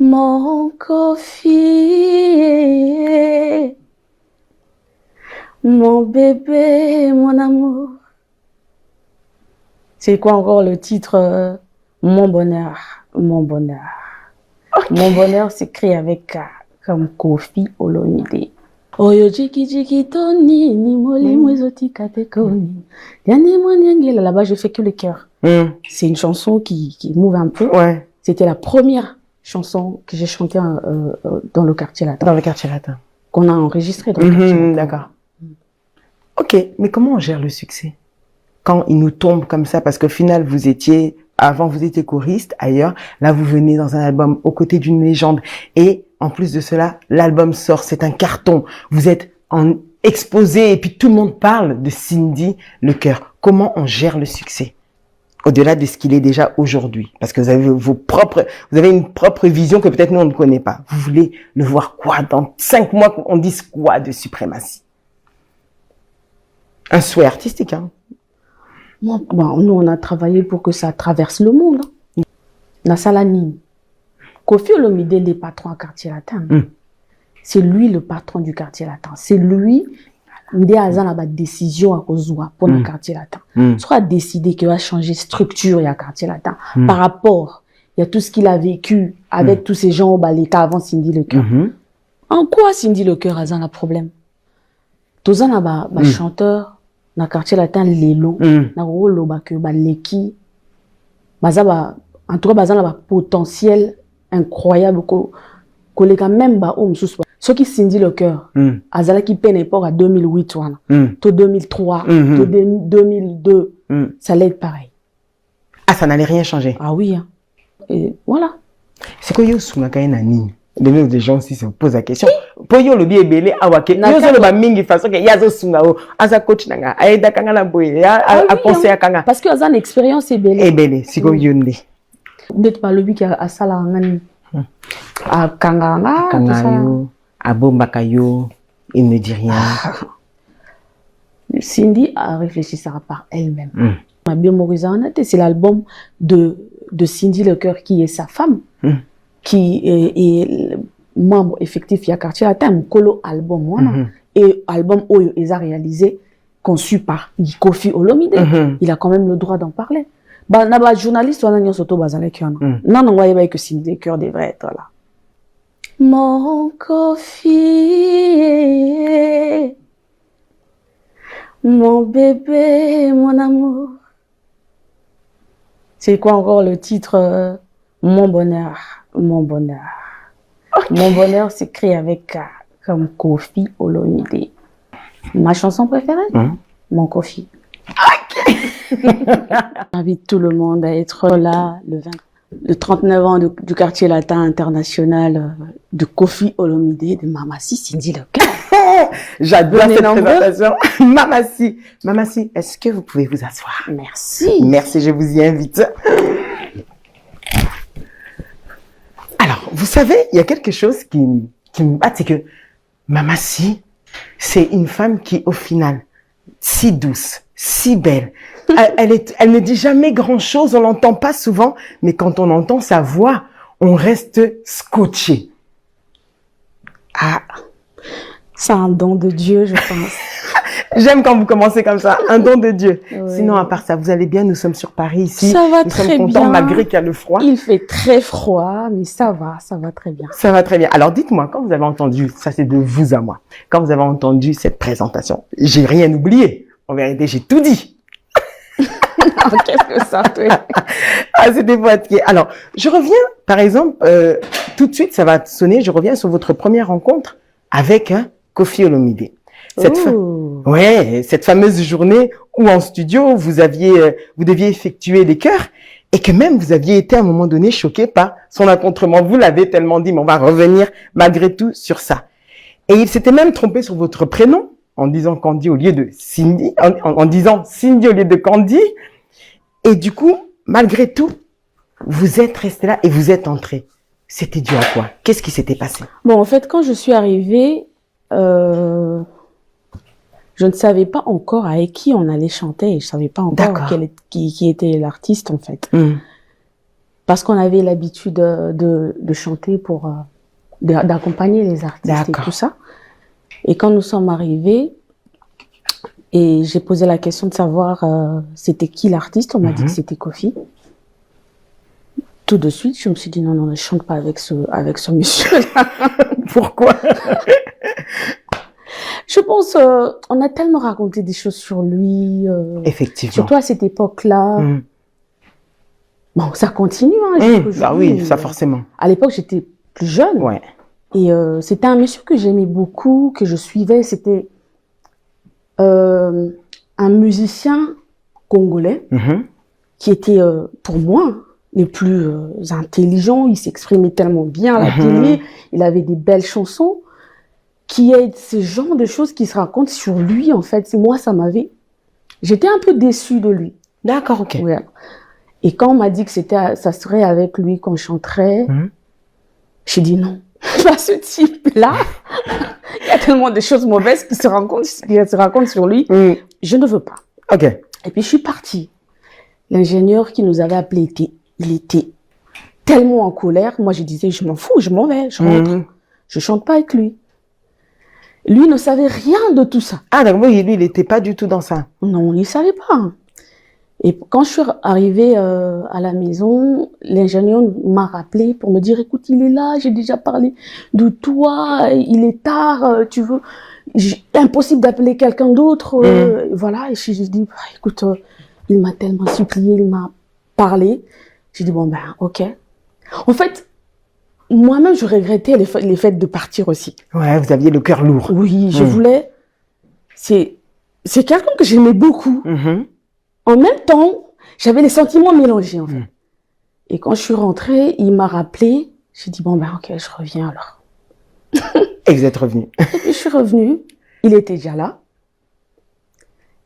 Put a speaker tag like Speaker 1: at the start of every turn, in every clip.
Speaker 1: Mon Kofi, mon bébé, mon amour. C'est quoi encore le titre? Mon bonheur, mon bonheur. Okay. Mon bonheur s'écrit avec K, comme Kofi Olomide. Oyo jiki jiki toni ni moli mwezoti katekoni. Là-bas, je fais que le cœur. C'est une chanson qui mouve un peu.
Speaker 2: Ouais.
Speaker 1: C'était la première chanson que j'ai chantée dans le quartier latin.
Speaker 2: Dans le quartier latin.
Speaker 1: Qu'on a enregistré dans le quartier latin.
Speaker 2: D'accord. Ok, mais comment on gère le succès quand il nous tombe comme ça? Parce qu'au final, avant vous étiez choriste ailleurs, là vous venez dans un album aux côtés d'une légende. Et en plus de cela, l'album sort, c'est un carton. Vous êtes exposé et puis tout le monde parle de Cindy Lecœur. Comment on gère le succès? Au-delà de ce qu'il est déjà aujourd'hui. Parce que vous avez une propre vision que peut-être nous on ne connaît pas. Vous voulez le voir quoi? Dans 5 mois, on dise quoi de suprématie? Un souhait artistique, hein?
Speaker 1: Bon, nous, on a travaillé pour que ça traverse le monde. Nasalani. Kofi Olomide n'est patron à quartier latin. C'est lui le patron du quartier latin. C'est lui qui a la décision à cause pour le quartier latin. Soit décidé qu'il va changer structure il y a quartier latin par rapport il y a tout ce qu'il a vécu avec tous ces gens au Baleka avant Cindy Lecœur. En quoi Cindy Lecœur a un problème? Tous un chanteur na quartier latin lelo na rolo ba que ba leki bazaba en tout cas bazana ba potentiel incroyable ko les même ba o msusu ce qui Cindy Lecœur azala qui peine époque à 2008 wana to 2003 to 2002 ça allait être pareil.
Speaker 2: Ah, ça n'allait rien changer.
Speaker 1: Ah oui hein. Et voilà.
Speaker 2: C'est quoi yo sunga kaina nini? Des gens aussi se posent la question. Pour yo le bien belé awake. Yo so le ba mingi façon que yazo sunga o asa coach nanga aida kanga na boye a conseiller kanga.
Speaker 1: Parce que azan expérience est belé.
Speaker 2: Et belé, c'est comme yonde.
Speaker 1: Peut-être pas le bi qui a sala ngani. A kanga
Speaker 2: yo, a bombaka yo, il ne dit rien.
Speaker 1: Cindy a réfléchi ça par elle-même. Ma biomorisana, c'est l'album de Cindy Lecœur qui est sa femme. Qui est membre effectif il y a quartier latin colo album et album Oyo ils a réalisé conçu par Kofi Olomide. Il a quand même le droit d'en parler. Bah na journaliste on a soto bazale qui on non on voyait que Cindy Lecœur devrait être là. Mon Kofi, mon bébé, mon amour. C'est quoi encore le titre? Mon bonheur. Mon bonheur. Okay. Mon bonheur s'écrit avec K, comme Kofi Olomide. Ma chanson préférée? Mon Kofi.
Speaker 2: Ok.
Speaker 1: J'invite tout le monde à être là le 39 ans du quartier latin international de Kofi Olomide, de Mamassi Cindy Lecœur.
Speaker 2: J'adore cette présentation. Mamassi. Mamassi, est-ce que vous pouvez vous asseoir?
Speaker 1: Merci.
Speaker 2: Merci, je vous y invite. Alors, vous savez, il y a quelque chose qui me bat, c'est que Mamassi, c'est une femme qui, au final, si douce, si belle. Elle ne dit jamais grand-chose, on l'entend pas souvent, mais quand on entend sa voix, on reste scotché.
Speaker 1: Ah, c'est un don de Dieu, je pense.
Speaker 2: J'aime quand vous commencez comme ça, un don de Dieu.
Speaker 1: Oui.
Speaker 2: Sinon, à part ça, vous allez bien, nous sommes sur Paris ici.
Speaker 1: Ça va
Speaker 2: nous
Speaker 1: très
Speaker 2: sommes contents
Speaker 1: bien.
Speaker 2: Malgré qu'il y a le froid.
Speaker 1: Il fait très froid, mais ça va très bien.
Speaker 2: Ça va très bien. Alors dites-moi, quand vous avez entendu, ça c'est de vous à moi, quand vous avez entendu cette présentation, j'ai rien oublié. En vérité, j'ai tout dit.
Speaker 1: Qu'est-ce que ça fait?
Speaker 2: Ah, c'était fatigué. Alors, je reviens, par exemple, tout de suite, ça va sonner, je reviens sur votre première rencontre avec Kofi Olomide. Cette fameuse journée où en studio, vous deviez effectuer des chœurs et que même vous aviez été à un moment donné choqué par son accoutrement. Vous l'avez tellement dit, mais on va revenir malgré tout sur ça. Et il s'était même trompé sur votre prénom en disant Candy au lieu de Cindy, en disant Cindy au lieu de Candy. Et du coup, malgré tout, vous êtes resté là et vous êtes entré. C'était dû à quoi? Qu'est-ce qui s'était passé?
Speaker 1: Bon, en fait, quand je suis arrivée, je ne savais pas encore avec qui on allait chanter. Je savais pas encore qui était l'artiste, en fait. parce qu'on avait l'habitude de chanter d'accompagner les artistes et tout ça. Et quand nous sommes arrivés, et j'ai posé la question de savoir c'était qui l'artiste, on m'a dit que c'était Kofi. Tout de suite, je me suis dit non, je chante pas avec ce monsieur-là.
Speaker 2: Pourquoi?
Speaker 1: Je pense, on a tellement raconté des choses sur lui.
Speaker 2: Effectivement.
Speaker 1: Surtout à cette époque-là. Bon, ça continue,
Speaker 2: Ah oui, ça forcément.
Speaker 1: À l'époque, j'étais plus jeune.
Speaker 2: Ouais.
Speaker 1: Et c'était un monsieur que j'aimais beaucoup, que je suivais. C'était un musicien congolais qui était, pour moi, les plus intelligents. Il s'exprimait tellement bien à la télé. Il avait des belles chansons. Qui est ce genre de choses qui se racontent sur lui, en fait. Moi, j'étais un peu déçue de lui.
Speaker 2: D'accord, ok.
Speaker 1: Ouais. Et quand on m'a dit que ça serait avec lui qu'on chanterait, j'ai dit non. Pas ce type-là. Il y a tellement de choses mauvaises qui se racontent sur lui. Je ne veux pas.
Speaker 2: Ok.
Speaker 1: Et puis, je suis partie. L'ingénieur qui nous avait appelé, il était tellement en colère. Moi, je disais, je m'en fous, je m'en vais, je rentre. Je chante pas avec lui. Lui ne savait rien de tout ça.
Speaker 2: Ah, d'accord, oui, lui, il n'était pas du tout dans ça.
Speaker 1: Non, il ne savait pas. Et quand je suis arrivée à la maison, l'ingénieur m'a rappelé pour me dire, écoute, il est là, j'ai déjà parlé de toi, il est tard, tu veux, impossible d'appeler quelqu'un d'autre. Voilà, et j'ai dit, écoute, il m'a tellement supplié, il m'a parlé. J'ai dit, bon, ben, ok. En fait, moi-même, je regrettais les faits de partir aussi.
Speaker 2: Ouais, vous aviez le cœur lourd.
Speaker 1: Oui, je voulais... C'est quelqu'un que j'aimais beaucoup. En même temps, j'avais les sentiments mélangés, en fait. Et quand je suis rentrée, il m'a rappelé. J'ai dit, bon, ben, ok, je reviens alors.
Speaker 2: Et vous êtes revenu.
Speaker 1: Et puis, je suis revenue. Il était déjà là.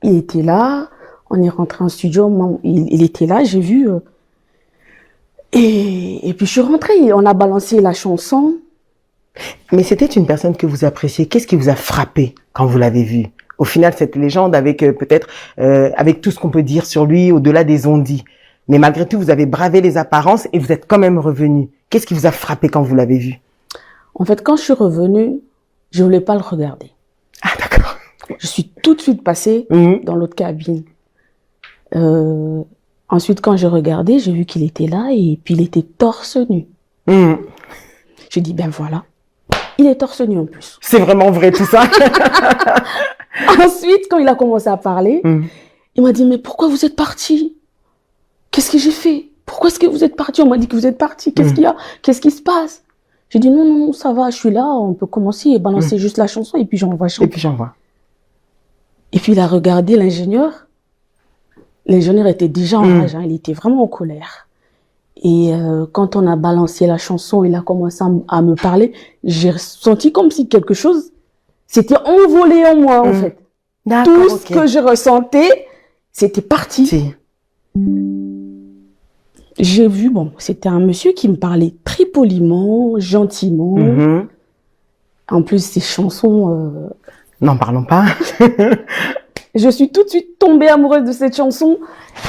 Speaker 1: Il était là. On est rentré en studio. Il était là. J'ai vu... Et puis je suis rentrée, on a balancé la chanson.
Speaker 2: Mais c'était une personne que vous appréciez. Qu'est-ce qui vous a frappé quand vous l'avez vu? Au final, cette légende avec peut-être avec tout ce qu'on peut dire sur lui au-delà des on-dit. Mais malgré tout, vous avez bravé les apparences et vous êtes quand même revenu. Qu'est-ce qui vous a frappé quand vous l'avez vu?
Speaker 1: En fait, quand je suis revenue, je voulais pas le regarder.
Speaker 2: Ah, d'accord.
Speaker 1: Je suis tout de suite passée dans l'autre cabine. Ensuite, quand j'ai regardé, j'ai vu qu'il était là et puis il était torse nu. J'ai dit, ben voilà, il est torse nu en plus.
Speaker 2: C'est vraiment vrai tout ça.
Speaker 1: Ensuite, quand il a commencé à parler, il m'a dit, mais pourquoi vous êtes parti? Qu'est-ce que j'ai fait? Pourquoi est-ce que vous êtes parti? On m'a dit que vous êtes parti. Qu'est-ce qu'il y a? Qu'est-ce qui se passe? J'ai dit, non, ça va, je suis là, on peut commencer et balancer juste la chanson et puis j'envoie chanter.
Speaker 2: Et puis j'envoie.
Speaker 1: Et puis il a regardé l'ingénieur. L'ingénieur était déjà en rage, il était vraiment en colère. Et quand on a balancé la chanson, il a commencé à me parler. J'ai senti comme si quelque chose s'était envolé en moi, en fait. Tout ce que je ressentais, c'était parti.
Speaker 2: Si.
Speaker 1: J'ai vu, bon, c'était un monsieur qui me parlait très poliment, gentiment. En plus, ses chansons...
Speaker 2: N'en parlons pas.
Speaker 1: Je suis tout de suite tombée amoureuse de cette chanson.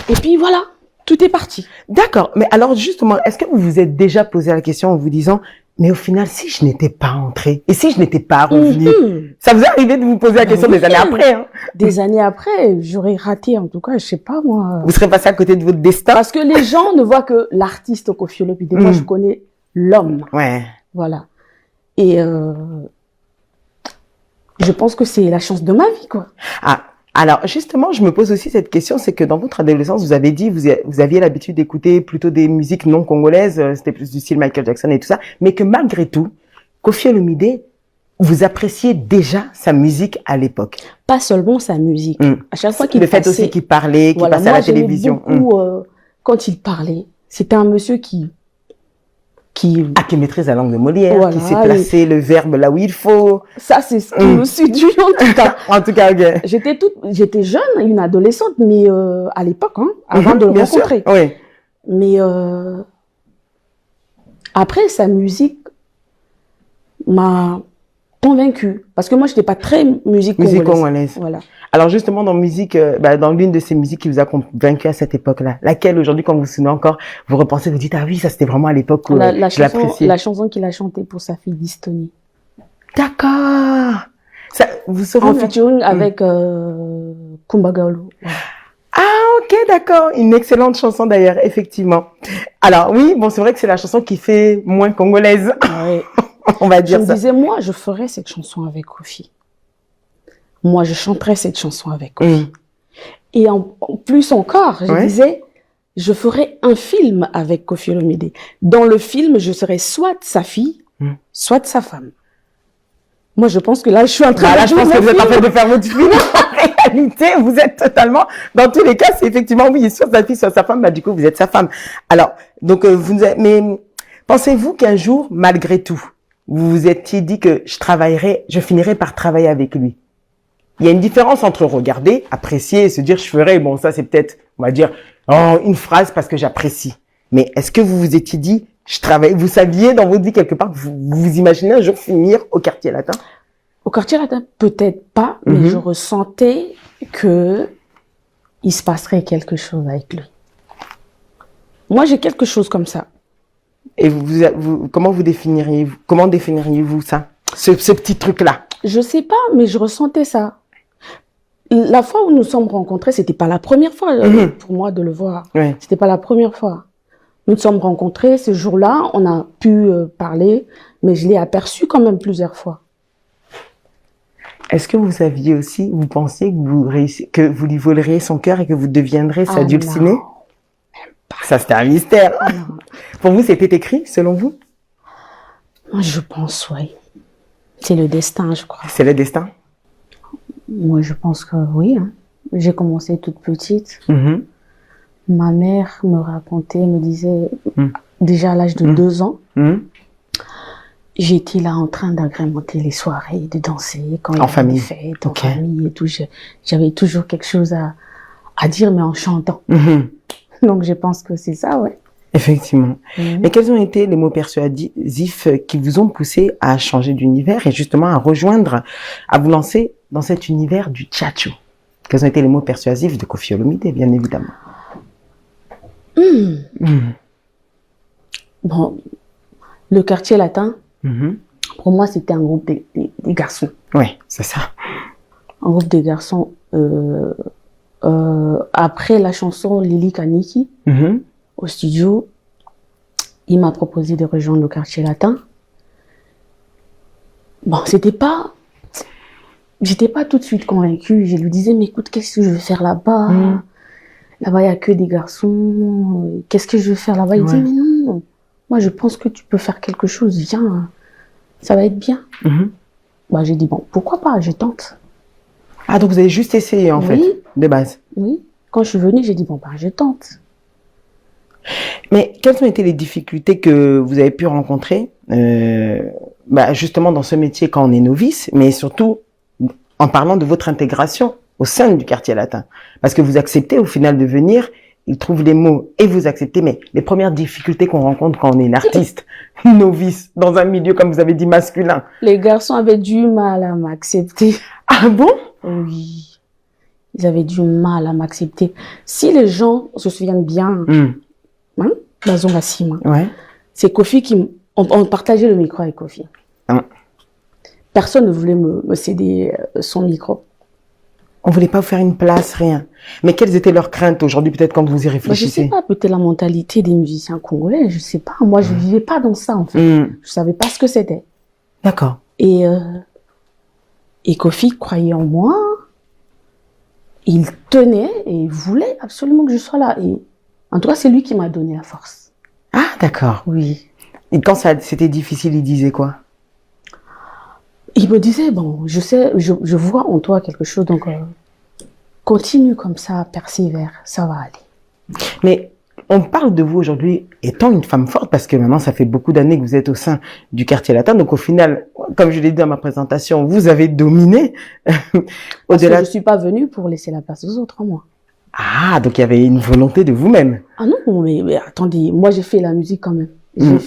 Speaker 1: Et puis voilà, tout est parti.
Speaker 2: D'accord. Mais alors justement, est-ce que vous vous êtes déjà posé la question en vous disant, mais au final, si je n'étais pas entrée et si je n'étais pas revenue, ça vous est arrivé de vous poser la question des années après, hein?
Speaker 1: Des années après, j'aurais raté, en tout cas, je sais pas moi.
Speaker 2: Vous serez passé à côté de votre destin.
Speaker 1: Parce que les gens ne voient que l'artiste Kofi Olomide. Moi, je connais l'homme.
Speaker 2: Ouais.
Speaker 1: Voilà. Et je pense que c'est la chance de ma vie, quoi.
Speaker 2: Ah. Alors, justement, je me pose aussi cette question, c'est que dans votre adolescence, vous avez dit, vous aviez l'habitude d'écouter plutôt des musiques non congolaises, c'était plus du style Michael Jackson et tout ça, mais que malgré tout, Kofi Olomide, vous appréciez déjà sa musique à l'époque.
Speaker 1: Pas seulement sa musique. À chaque fois qu'il
Speaker 2: passait... Le fait aussi qu'il parlait, qu'il passait à la télévision.
Speaker 1: Beaucoup, quand il parlait, c'était un monsieur qui
Speaker 2: maîtrise la langue de Molière, qui sait placer le verbe là où il faut.
Speaker 1: Ça, c'est ce qui me séduit, en tout cas.
Speaker 2: En tout cas, ok.
Speaker 1: J'étais jeune, une adolescente, mais à l'époque, hein, avant de le rencontrer.
Speaker 2: Sûr. Oui.
Speaker 1: Mais après, sa musique m'a convaincue. Parce que moi, je n'étais pas très musique congolaise. Voilà.
Speaker 2: Alors justement, dans dans l'une de ces musiques qui vous a convaincu à cette époque-là, laquelle aujourd'hui, quand vous vous souvenez encore, vous repensez, vous dites, ah oui, ça c'était vraiment à l'époque où je l'appréciais.
Speaker 1: La chanson qu'il a chantée pour sa fille Distonie.
Speaker 2: D'accord. Vous saurez
Speaker 1: en featuring avec Kumbagaolo. Ouais.
Speaker 2: Ah, ok, d'accord. Une excellente chanson d'ailleurs, effectivement. Alors oui, bon, c'est vrai que c'est la chanson qui fait moins congolaise.
Speaker 1: Ouais.
Speaker 2: On va dire
Speaker 1: ça. Je me disais, moi, je ferais cette chanson avec Kofi. Moi, je chanterais cette chanson avec Kofi. Et en plus encore, je disais, je ferais un film avec Koffi Olomide. Dans le film, je serais soit sa fille, soit sa femme. Moi, je pense que là, je suis en train
Speaker 2: de... Là, je pense que vous êtes en train de faire votre film. En réalité, vous êtes totalement... Dans tous les cas, c'est effectivement, oui, soit sa fille, soit sa femme. Bah, du coup, vous êtes sa femme. Alors, donc, mais pensez-vous qu'un jour, malgré tout, vous vous étiez dit que je finirais par travailler avec lui? Il y a une différence entre regarder, apprécier et se dire, je ferai, bon, ça, c'est peut-être, on va dire, une phrase parce que j'apprécie. Mais est-ce que vous vous étiez dit, vous saviez dans votre vie quelque part que vous imaginez un jour finir au Quartier Latin?
Speaker 1: Au Quartier Latin, peut-être pas, mais je ressentais que il se passerait quelque chose avec lui. Moi, j'ai quelque chose comme ça.
Speaker 2: Et comment définiriez-vous ça? Ce petit truc-là?
Speaker 1: Je sais pas, mais je ressentais ça. La fois où nous sommes rencontrés, c'était pas la première fois pour moi de le voir.
Speaker 2: Ouais.
Speaker 1: C'était pas la première fois. Nous nous sommes rencontrés ce jour-là, on a pu parler, mais je l'ai aperçu quand même plusieurs fois.
Speaker 2: Est-ce que vous saviez aussi, vous pensiez que vous lui voleriez son cœur et que vous deviendrez sa dulcinée? Ça, c'était un mystère. Pour vous, c'était écrit, selon vous?
Speaker 1: Je pense, oui. C'est le destin, je crois.
Speaker 2: C'est le destin?
Speaker 1: Moi, je pense que oui. Hein. J'ai commencé toute petite. Ma mère me racontait, me disait, déjà à l'âge de 2 ans, j'étais là en train d'agrémenter les soirées, de danser, quand il y avait des fêtes, en famille et tout. J'avais toujours quelque chose à dire, mais en chantant. Donc, je pense que c'est ça, ouais.
Speaker 2: Effectivement. Mais quels ont été les mots persuasifs qui vous ont poussé à changer d'univers et justement à vous lancer dans cet univers du tchatcho? Quels ont été les mots persuasifs de Koffi Olomide, bien évidemment?
Speaker 1: Bon, le Quartier Latin, pour moi, c'était un groupe des garçons.
Speaker 2: Oui, c'est ça.
Speaker 1: Un groupe de garçons. Après la chanson Lili Kaniki, au studio, il m'a proposé de rejoindre le Quartier Latin. Bon, j'étais pas tout de suite convaincue. Je lui disais, mais écoute, qu'est-ce que je vais faire là-bas? Là-bas, il n'y a que des garçons. Qu'est-ce que je vais faire là-bas? Il dit, mais non, moi, je pense que tu peux faire quelque chose. Viens, ça va être bien. Bah, j'ai dit, bon, pourquoi pas, je tente.
Speaker 2: Ah, donc vous avez juste essayé, en fait, de base?
Speaker 1: Oui. Quand je suis venue, j'ai dit, bon, bah, je tente.
Speaker 2: Mais quelles ont été les difficultés que vous avez pu rencontrer, justement dans ce métier quand on est novice, mais surtout en parlant de votre intégration au sein du Quartier Latin? Parce que vous acceptez au final de venir, ils trouvent les mots et vous acceptez, mais les premières difficultés qu'on rencontre quand on est une artiste novice dans un milieu, comme vous avez dit, masculin.
Speaker 1: Les garçons avaient du mal à m'accepter.
Speaker 2: Ah bon?
Speaker 1: Oui. Ils avaient du mal à m'accepter. Si les gens se souviennent bien, Bazon Vassima, c'est Kofi on partageait le micro avec Kofi. Personne ne voulait me céder son micro.
Speaker 2: On voulait pas vous faire une place, rien. Mais quelles étaient leurs craintes aujourd'hui, peut-être quand vous y réfléchissez?
Speaker 1: Je sais pas, peut-être la mentalité des musiciens congolais, je sais pas. Moi, je vivais pas dans ça, en fait. Je savais pas ce que c'était.
Speaker 2: D'accord.
Speaker 1: Et Kofi croyait en moi. Il tenait et il voulait absolument que je sois là. Et en tout cas, c'est lui qui m'a donné la force.
Speaker 2: Ah, d'accord.
Speaker 1: Oui.
Speaker 2: Et quand c'était difficile, il disait quoi?
Speaker 1: Il me disait, bon, je sais, je vois en toi quelque chose, donc continue comme ça, persévère, ça va aller.
Speaker 2: Mais on parle de vous aujourd'hui étant une femme forte, parce que maintenant, ça fait beaucoup d'années que vous êtes au sein du Quartier Latin. Donc au final, comme je l'ai dit dans ma présentation, vous avez dominé.
Speaker 1: Parce que je suis pas venue pour laisser la place aux autres, moi.
Speaker 2: Ah, donc il y avait une volonté de vous-même.
Speaker 1: Ah non, mais attendez, moi j'ai fait la musique quand même.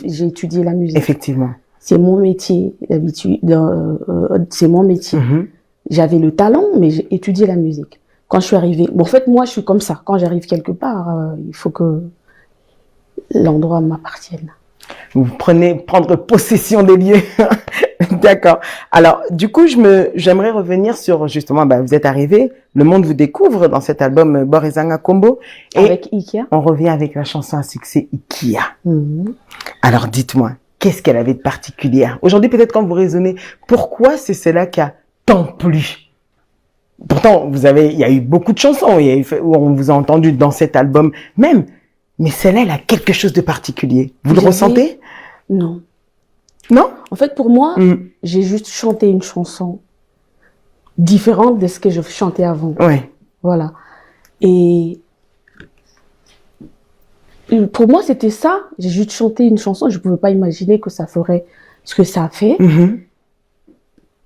Speaker 1: J'ai étudié la musique.
Speaker 2: Effectivement.
Speaker 1: c'est mon métier d'habitude, c'est mon métier. J'avais le talent, mais j'ai étudié la musique. Quand je suis arrivée, bon, en fait, moi, je suis comme ça. Quand j'arrive quelque part, il faut que l'endroit m'appartienne.
Speaker 2: Vous prendre possession des lieux. D'accord. Alors, du coup, j'aimerais revenir sur, justement, vous êtes arrivé, le monde vous découvre dans cet album Borizanga Combo. Et
Speaker 1: avec Ikia.
Speaker 2: On revient avec la chanson à succès Ikia. Alors, dites-moi, qu'est-ce qu'elle avait de particulier? Aujourd'hui, peut-être quand vous raisonnez, pourquoi c'est celle-là qui a tant plu? Pourtant, il y a eu beaucoup de chansons où on vous a entendu dans cet album même. Mais celle-là, elle a quelque chose de particulier. Vous le ressentez?
Speaker 1: Non.
Speaker 2: Non?
Speaker 1: En fait, pour moi, j'ai juste chanté une chanson différente de ce que je chantais avant.
Speaker 2: Ouais.
Speaker 1: Voilà. Et pour moi, c'était ça. J'ai juste chanté une chanson. Je ne pouvais pas imaginer que ça ferait ce que ça a fait.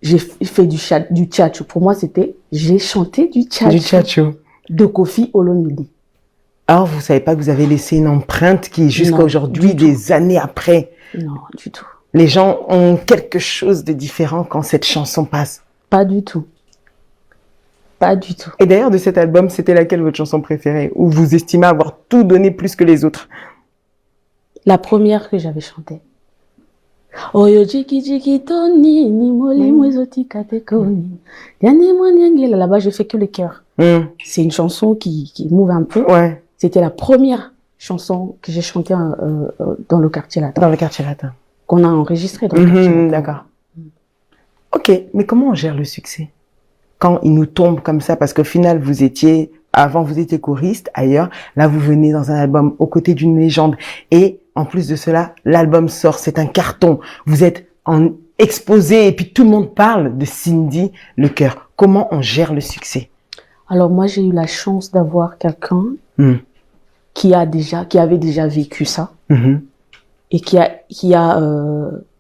Speaker 1: J'ai fait du tchatcho. Pour moi, j'ai chanté du tchatcho.
Speaker 2: Du tchatcho.
Speaker 1: De Koffi Olomide.
Speaker 2: Alors, vous savez pas que vous avez laissé une empreinte qui, jusqu'à aujourd'hui, des années après.
Speaker 1: Non, du tout.
Speaker 2: Les gens ont quelque chose de différent quand cette chanson passe.
Speaker 1: Pas du tout. Pas du tout.
Speaker 2: Et d'ailleurs, de cet album, c'était laquelle votre chanson préférée? Ou vous estimez avoir tout donné plus que les autres?
Speaker 1: La première que j'avais chantée. Oyo jiki jiki toni ni moli mwezoti katekoni. Là-bas, je fais que le cœur. C'est une chanson qui mouve un peu.
Speaker 2: Ouais.
Speaker 1: C'était la première chanson que j'ai chantée dans le quartier latin.
Speaker 2: Dans le quartier latin.
Speaker 1: Qu'on a enregistré dans le quartier latin.
Speaker 2: D'accord. Ok, mais comment on gère le succès? Quand il nous tombe comme ça, parce qu'au final, avant vous étiez choriste ailleurs, là vous venez dans un album aux côtés d'une légende. Et en plus de cela, l'album sort, c'est un carton. Vous êtes exposé et puis tout le monde parle de Cindy Le Cœur. Comment on gère le succès?
Speaker 1: Alors moi, j'ai eu la chance d'avoir quelqu'un qui avait déjà vécu ça et qui a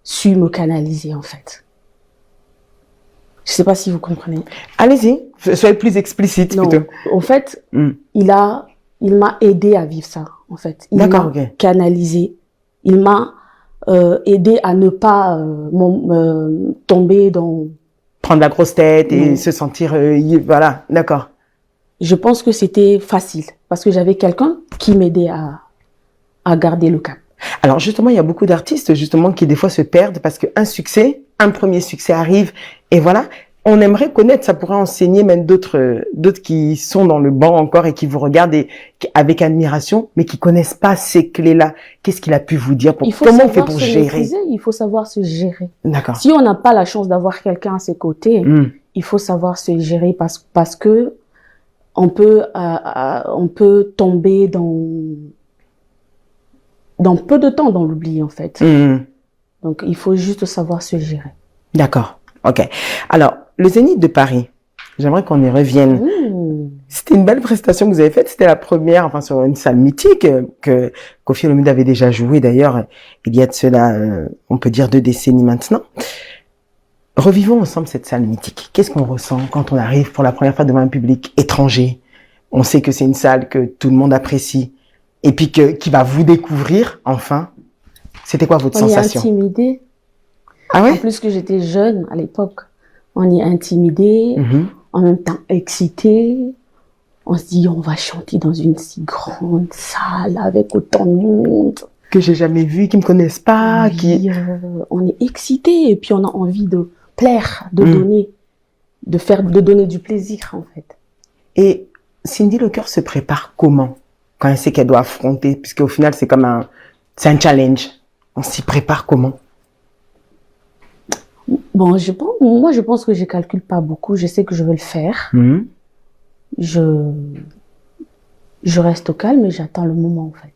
Speaker 1: su me canaliser en fait. Je sais pas si vous comprenez.
Speaker 2: Allez-y, soyez plus explicite plutôt.
Speaker 1: En fait, il m'a aidé à vivre ça en fait. Il m'a canalisé. Il m'a aidé à ne pas tomber dans
Speaker 2: prendre la grosse tête et se sentir voilà, d'accord.
Speaker 1: Je pense que c'était facile parce que j'avais quelqu'un qui m'aidait à garder le cap.
Speaker 2: Alors justement, il y a beaucoup d'artistes justement qui des fois se perdent parce un premier succès arrive et voilà. On aimerait connaître, ça pourrait enseigner même d'autres qui sont dans le banc encore et qui vous regardent avec admiration, mais qui connaissent pas ces clés-là. Qu'est-ce qu'il a pu vous dire comment on fait pour gérer?
Speaker 1: Il faut savoir se gérer.
Speaker 2: D'accord.
Speaker 1: Si on n'a pas la chance d'avoir quelqu'un à ses côtés, il faut savoir se gérer parce que on peut tomber dans peu de temps dans l'oubli en fait. Donc il faut juste savoir se gérer. D'accord.
Speaker 2: Ok. Alors, le Zénith de Paris, j'aimerais qu'on y revienne. C'était une belle prestation que vous avez faite. C'était la première, enfin, sur une salle mythique que Koffi Olomide avait déjà joué d'ailleurs. Il y a de cela, on peut dire 2 décennies maintenant. Revivons ensemble cette salle mythique. Qu'est-ce qu'on ressent quand on arrive pour la première fois devant un public étranger? On sait que c'est une salle que tout le monde apprécie et puis qui va vous découvrir enfin. C'était quoi votre sensation?
Speaker 1: On est intimidé.
Speaker 2: Ah ouais?
Speaker 1: En plus que j'étais jeune à l'époque, on est intimidé, en même temps excité. On se dit, on va chanter dans une si grande salle avec autant de monde.
Speaker 2: Que j'ai jamais vu, qui me connaissent pas,
Speaker 1: oui, on est excité et puis on a envie de plaire, de donner, de donner du plaisir en fait.
Speaker 2: Et Cindy Le Cœur se prépare comment quand elle sait qu'elle doit affronter, puisqu'au final c'est comme un challenge. On s'y prépare comment?
Speaker 1: Bon, moi je pense que je calcule pas beaucoup. Je sais que je veux le faire. Je reste au calme et j'attends le moment en fait.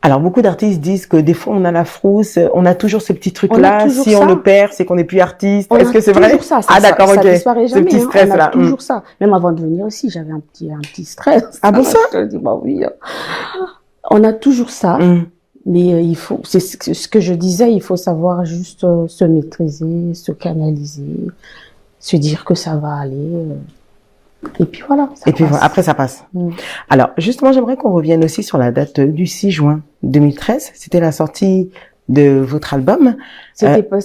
Speaker 2: Alors beaucoup d'artistes disent que des fois on a la frousse, on a toujours ces petits trucs là. Si on le perd, c'est qu'on n'est plus artiste. Est-ce que c'est vrai?
Speaker 1: Ça,
Speaker 2: ah d'accord, ok.
Speaker 1: Ça disparaît jamais.
Speaker 2: Ce petit stress
Speaker 1: on a
Speaker 2: là.
Speaker 1: toujours ça. Même avant de venir aussi, j'avais un petit stress.
Speaker 2: Ah bon ça?
Speaker 1: Je dis bah oui. On a toujours ça. Mais c'est ce que je disais, il faut savoir juste se maîtriser, se canaliser, se dire que ça va aller. Et puis voilà.
Speaker 2: Et puis voilà, après ça passe. Alors justement, j'aimerais qu'on revienne aussi sur la date du 6 juin 2013. C'était la sortie de votre album.
Speaker 1: C'était pas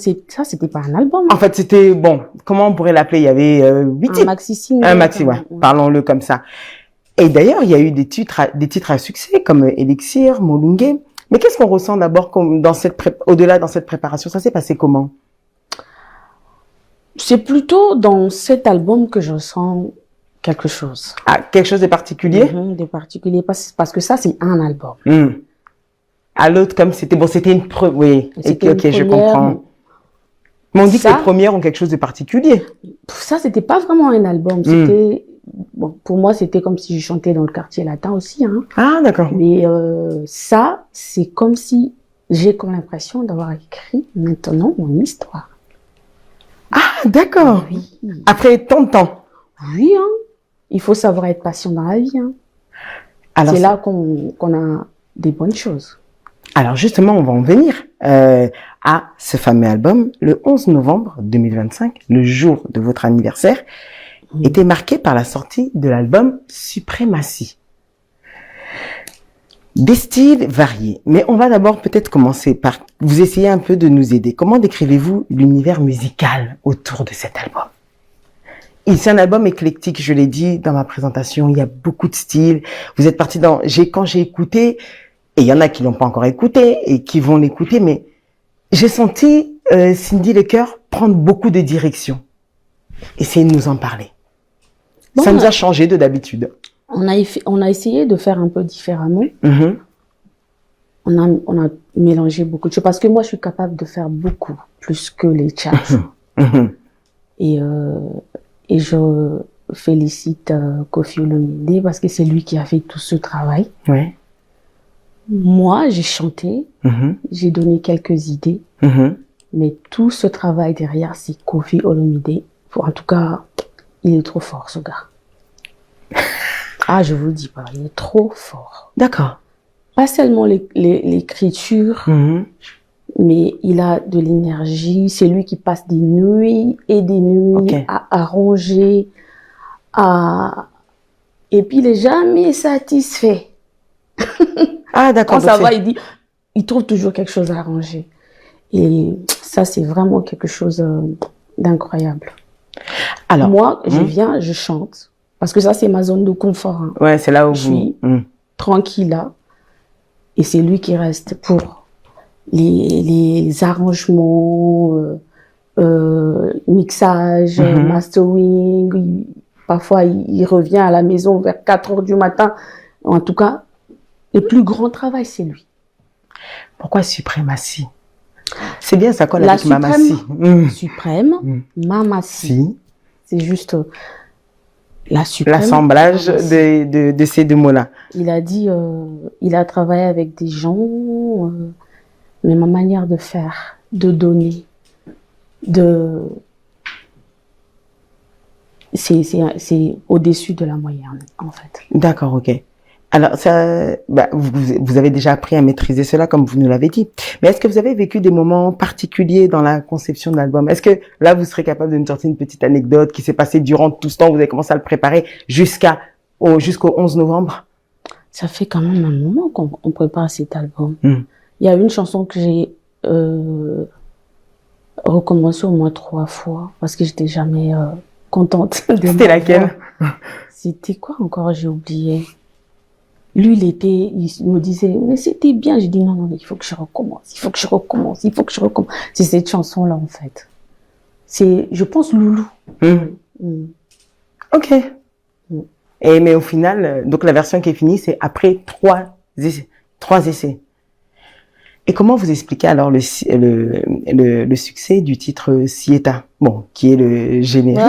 Speaker 1: un album.
Speaker 2: En fait, c'était, bon, comment on pourrait l'appeler? Il y avait 8 titres.
Speaker 1: Un maxi-single.
Speaker 2: Un maxi, ouais. Parlons-le comme ça. Et d'ailleurs, il y a eu des titres à succès, comme Elixir, Molunge. Mais qu'est-ce qu'on ressent d'abord au-delà dans cette préparation? Ça s'est passé comment?
Speaker 1: C'est plutôt dans cet album que je sens quelque chose.
Speaker 2: Ah, quelque chose de particulier?
Speaker 1: De particulier, parce que ça, c'est un album.
Speaker 2: À l'autre, comme c'était une preuve, oui. Ok, je comprends. Mais on dit que les premières ont quelque chose de particulier.
Speaker 1: Ça, c'était pas vraiment un album. C'était, bon, pour moi, c'était comme si je chantais dans le quartier latin aussi, hein.
Speaker 2: Ah, d'accord.
Speaker 1: Mais, ça, c'est comme si j'ai comme l'impression d'avoir écrit maintenant mon histoire.
Speaker 2: Ah, d'accord.
Speaker 1: Oui.
Speaker 2: Après tant de temps.
Speaker 1: Oui, hein. Il faut savoir être patient dans la vie, hein. C'est là qu'on a des bonnes choses.
Speaker 2: Alors justement, on va en venir à ce fameux album. Le 11 novembre 2025, le jour de votre anniversaire, était marqué par la sortie de l'album Suprématie. Des styles variés. Mais on va d'abord peut-être commencer par vous essayer un peu de nous aider. Comment décrivez-vous l'univers musical autour de cet album? C'est un album éclectique, je l'ai dit dans ma présentation. Il y a beaucoup de styles. Vous êtes parti quand j'ai écouté, et il y en a qui l'ont pas encore écouté et qui vont l'écouter, mais j'ai senti Cindy Lecoeur prendre beaucoup de directions. Essayez de nous en parler. Bon, ça nous a changé de d'habitude.
Speaker 1: On a essayé de faire un peu différemment. On a mélangé beaucoup de choses parce que moi je suis capable de faire beaucoup plus que les charts. Et je félicite Koffi Olomide parce que c'est lui qui a fait tout ce travail.
Speaker 2: Ouais.
Speaker 1: Moi, j'ai chanté, j'ai donné quelques idées, mais tout ce travail derrière, c'est Koffi Olomide. En tout cas, il est trop fort, ce gars. Ah, je vous le dis pas, il est trop fort.
Speaker 2: D'accord.
Speaker 1: Pas seulement l'écriture, mais il a de l'énergie. C'est lui qui passe des nuits et des nuits à arranger, et puis il est jamais satisfait.
Speaker 2: Ah, d'accord.
Speaker 1: Quand ça va, il trouve toujours quelque chose à arranger. Et ça, c'est vraiment quelque chose d'incroyable. Alors, moi, je viens, je chante. Parce que ça, c'est ma zone de confort. Hein.
Speaker 2: Ouais, c'est là où
Speaker 1: je suis tranquille là. Et c'est lui qui reste pour les arrangements, mixage, mastering. Parfois, il revient à la maison vers 4 heures du matin. En tout cas, le plus grand travail, c'est lui.
Speaker 2: Pourquoi Suprématie? C'est bien, ça colle avec Mamassi.
Speaker 1: Suprême, Mamassi. C'est juste la suprême.
Speaker 2: L'assemblage de ces deux mots-là.
Speaker 1: Il a dit, il a travaillé avec des gens, mais ma manière de faire, de donner, c'est au-dessus de la moyenne, en fait.
Speaker 2: D'accord, ok. Alors, ça, vous avez déjà appris à maîtriser cela, comme vous nous l'avez dit. Mais est-ce que vous avez vécu des moments particuliers dans la conception de l'album? Est-ce que là, vous serez capable de nous sortir une petite anecdote qui s'est passée durant tout ce temps? Vous avez commencé à le préparer jusqu'au 11 novembre?
Speaker 1: Ça fait quand même un moment qu'on prépare cet album. Il y a une chanson que j'ai recommencé au moins 3 fois parce que j'étais jamais contente.
Speaker 2: C'était laquelle?
Speaker 1: C'était quoi encore? J'ai oublié. Lui, il me disait, mais c'était bien. J'ai dit, non, il faut que je recommence, il faut que je recommence. C'est cette chanson-là, en fait. C'est, je pense, Loulou.
Speaker 2: Ok. Mais au final, donc la version qui est finie, c'est après 3 essais. Et comment vous expliquez alors le succès du titre Sieta, bon, qui est le générique.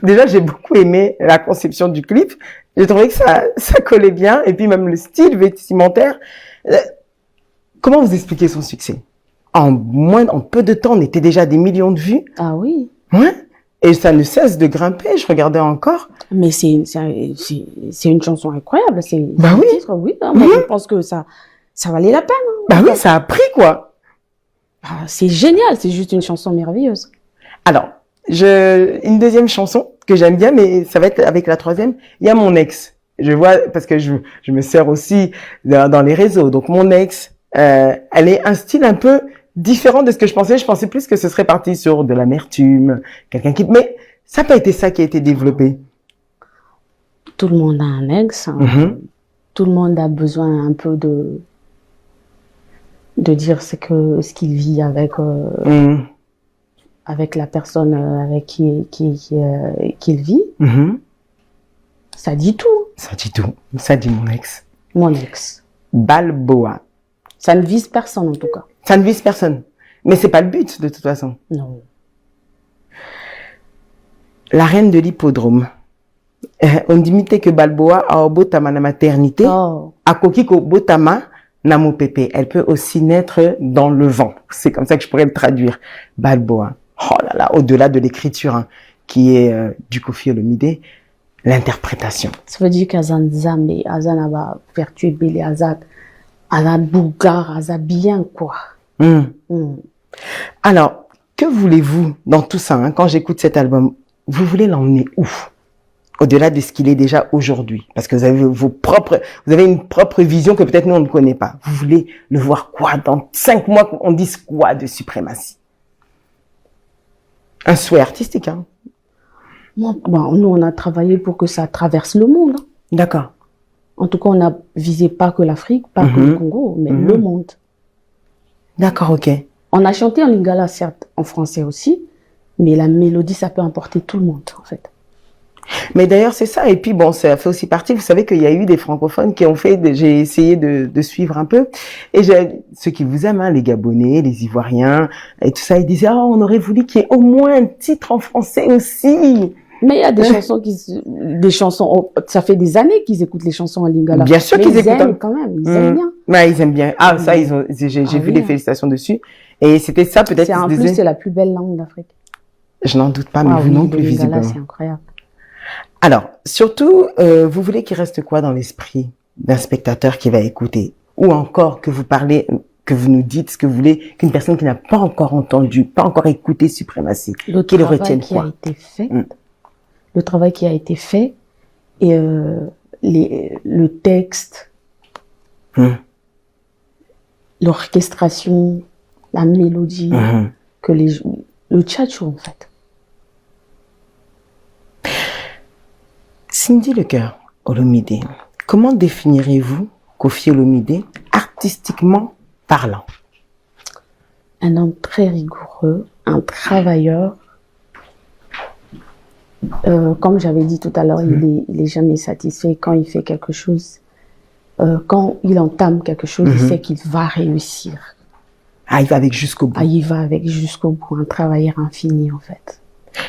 Speaker 2: Déjà, j'ai beaucoup aimé la conception du clip. J'ai trouvé que ça collait bien, et puis même le style vestimentaire. Comment vous expliquez son succès? En peu de temps, on était déjà à des millions de vues.
Speaker 1: Ah oui.
Speaker 2: Ouais. Et ça ne cesse de grimper. Je regardais encore.
Speaker 1: Mais c'est une chanson incroyable.
Speaker 2: Bah oui.
Speaker 1: Titre, oui. Moi, je pense que ça valait la peine. Hein.
Speaker 2: Bah oui, ça a pris quoi.
Speaker 1: C'est génial. C'est juste une chanson merveilleuse.
Speaker 2: Alors, une deuxième chanson que j'aime bien, mais ça va être avec la troisième. Il y a Mon ex. Je vois, parce que je me sers aussi dans les réseaux. Donc, Mon ex, elle est un style un peu différent de ce que je pensais. Je pensais plus que ce serait parti sur de l'amertume, quelqu'un qui... Mais ça n'a pas été ça qui a été développé.
Speaker 1: Tout le monde a un ex. Hein. Tout le monde a besoin un peu de dire ce qu'il vit avec la personne avec qui qu'il vit. Ça dit tout.
Speaker 2: Ça dit tout. Ça dit mon ex.
Speaker 1: Mon ex.
Speaker 2: Balboa.
Speaker 1: Ça ne vise personne en tout cas.
Speaker 2: Ça ne vise personne. Mais c'est pas le but de toute façon.
Speaker 1: Non.
Speaker 2: La reine de l'hippodrome. On dit que Balboa a botama na maternité. A kokiko botama na mo pépé. Elle peut aussi naître dans le vent. C'est comme ça que je pourrais le traduire. Balboa. Oh là là, au-delà de l'écriture, hein, qui est du Koffi Olomide, l'interprétation.
Speaker 1: Ça veut dire qu'Azan Zambe, Azan Aba, Vertu Bélé, Azad Bougar, Azad bien, quoi.
Speaker 2: Alors, que voulez-vous dans tout ça, hein, quand j'écoute cet album, vous voulez l'emmener où? Au-delà de ce qu'il est déjà aujourd'hui. Parce que vous avez une propre vision que peut-être nous on ne connaît pas. Vous voulez le voir quoi? Dans 5 mois, on dise quoi de suprématie? Un souhait artistique, hein?
Speaker 1: Nous, on a travaillé pour que ça traverse le monde. Hein.
Speaker 2: D'accord.
Speaker 1: En tout cas, on n'a visé pas que l'Afrique, pas que le Congo, mais le monde.
Speaker 2: D'accord, ok.
Speaker 1: On a chanté en lingala, certes, en français aussi, mais la mélodie, ça peut emporter tout le monde, en fait.
Speaker 2: Mais d'ailleurs, c'est ça. Et puis, bon, ça fait aussi partie, vous savez qu'il y a eu des francophones qui ont fait, j'ai essayé de suivre un peu. Et ceux qui vous aiment, hein, les Gabonais, les Ivoiriens, et tout ça, ils disaient, oh, on aurait voulu qu'il y ait au moins un titre en français aussi.
Speaker 1: Mais il y a des chansons, ça fait des années qu'ils écoutent les chansons en lingala.
Speaker 2: Bien sûr qu'ils écoutent.
Speaker 1: Ils aiment quand même, ils aiment bien.
Speaker 2: Ouais, ils aiment bien. Ah, ça, j'ai vu des félicitations dessus. Et c'était ça, peut-être.
Speaker 1: En plus, c'est la plus belle langue d'Afrique.
Speaker 2: Je n'en doute pas, mais vous non plus, visiblement.
Speaker 1: C'est incroyable.
Speaker 2: Alors, surtout, vous voulez qu'il reste quoi dans l'esprit d'un spectateur qui va écouter? Ou encore que vous parlez, que vous nous dites ce que vous voulez, qu'une personne qui n'a pas encore entendu, pas encore écouté Suprématie, qu'il retienne quoi?
Speaker 1: Le travail qui a été fait et le texte, l'orchestration, la mélodie, le tchatchou en fait.
Speaker 2: Cindy Lecœur Olomide, comment définirez-vous Koffi Olomide artistiquement parlant?
Speaker 1: Un homme très rigoureux, un travailleur. Comme j'avais dit tout à l'heure, il est jamais satisfait quand il fait quelque chose. Quand il entame quelque chose, il sait qu'il va réussir.
Speaker 2: Ah, il va avec jusqu'au bout.
Speaker 1: Ah, il va avec jusqu'au bout, un travailleur infini en fait.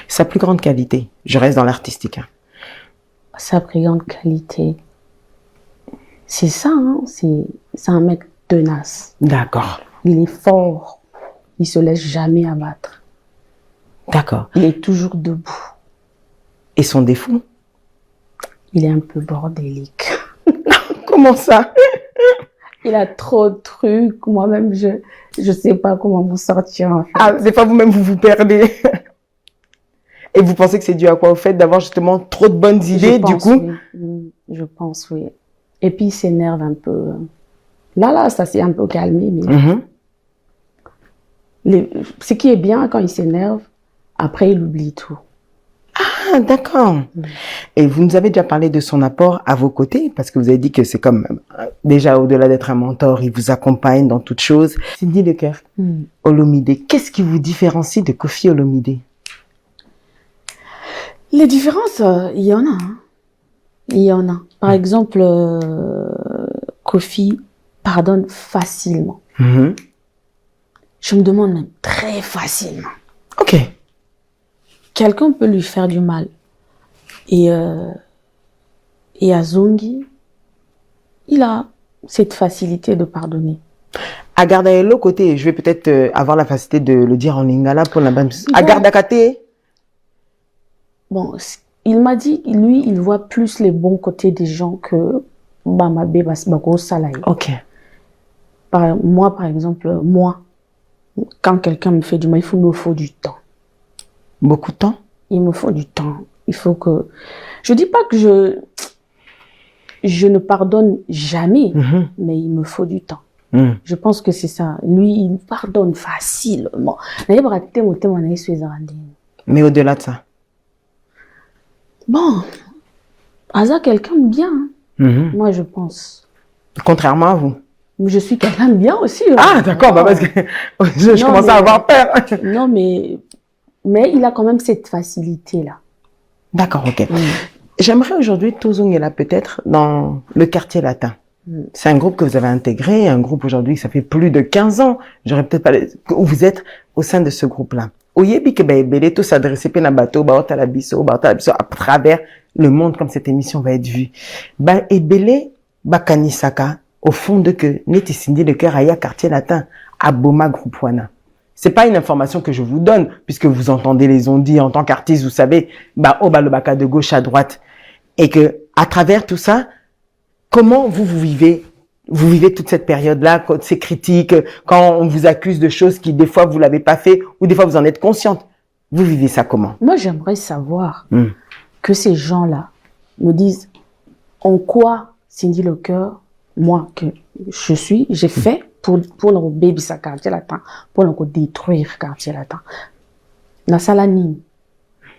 Speaker 2: Sa plus grande qualité, je reste dans l'artistique. Hein.
Speaker 1: Sa plus grande qualité, c'est ça, hein, c'est un mec tenace.
Speaker 2: D'accord.
Speaker 1: Il est fort, il se laisse jamais abattre.
Speaker 2: D'accord.
Speaker 1: Il est toujours debout.
Speaker 2: Et son défaut?
Speaker 1: Il est un peu bordélique.
Speaker 2: Comment ça?
Speaker 1: Il a trop de trucs. Moi-même, je sais pas comment m'en sortir. En fait.
Speaker 2: Ah, c'est pas vous-même, vous perdez. Et vous pensez que c'est dû à quoi? Au fait d'avoir justement trop de bonnes idées, du coup?
Speaker 1: Oui. Je pense, oui. Et puis, il s'énerve un peu. Là, ça s'est un peu calmé. Mais ce qui est bien, quand il s'énerve, après, il oublie tout.
Speaker 2: Ah, d'accord. Et vous nous avez déjà parlé de son apport à vos côtés, parce que vous avez dit que c'est comme, déjà au-delà d'être un mentor, il vous accompagne dans toutes choses. Cindy Lecœur Olomide, qu'est-ce qui vous différencie de Koffi Olomide?
Speaker 1: Les différences, il y en a. Hein. Il y en a. Par exemple, Koffi pardonne facilement. Je me demande même très facilement.
Speaker 2: Ok.
Speaker 1: Quelqu'un peut lui faire du mal. Et à Zongi, il a cette facilité de pardonner.
Speaker 2: Agardaelo côté, je vais peut-être avoir la facilité de le dire en lingala pour la bonne. Agardakate.
Speaker 1: Bon, il m'a dit, lui, il voit plus les bons côtés des gens que Bamabe Basbago Salaï.
Speaker 2: Ok.
Speaker 1: Moi, par exemple, quand quelqu'un me fait du mal, il me faut du temps.
Speaker 2: Beaucoup de temps?
Speaker 1: Il me faut du temps. Il faut que... Je dis pas que je ne pardonne jamais, mais il me faut du temps. Je pense que c'est ça. Lui, il pardonne facilement.
Speaker 2: Mais au-delà de ça.
Speaker 1: Bon, Aza, quelqu'un de bien. Moi, je pense.
Speaker 2: Contrairement à vous.
Speaker 1: Je suis quelqu'un de bien aussi.
Speaker 2: Ah, d'accord, bah parce que je commençais à avoir peur.
Speaker 1: Non, mais il a quand même cette facilité-là.
Speaker 2: D'accord, ok. J'aimerais aujourd'hui Tozongela peut-être dans le quartier latin. C'est un groupe que vous avez intégré, un groupe aujourd'hui, ça fait plus de 15 ans. J'aurais peut-être pas, où vous êtes au sein de ce groupe-là. Oyebi que Belé tout s'adresser à bateau, à travers le monde comme cette émission va être vue. Et Belé, Kanisaka, au fond de que Neti Cindy le cœur aya quartier latin, à Boma groupe Wana. C'est pas une information que je vous donne, puisque vous entendez les ondits en tant qu'artiste, vous savez, le baka de gauche à droite. Et que, à travers tout ça, comment vous vivez toute cette période-là, ces critiques, quand on vous accuse de choses qui, des fois, vous l'avez pas fait, ou des fois, vous en êtes consciente. Vous vivez ça comment?
Speaker 1: Moi, j'aimerais savoir que ces gens-là me disent en quoi Cindy le cœur, moi, que j'ai fait pour nous baby sa quartier latin, pour nous détruire quartier latin. Na Salani,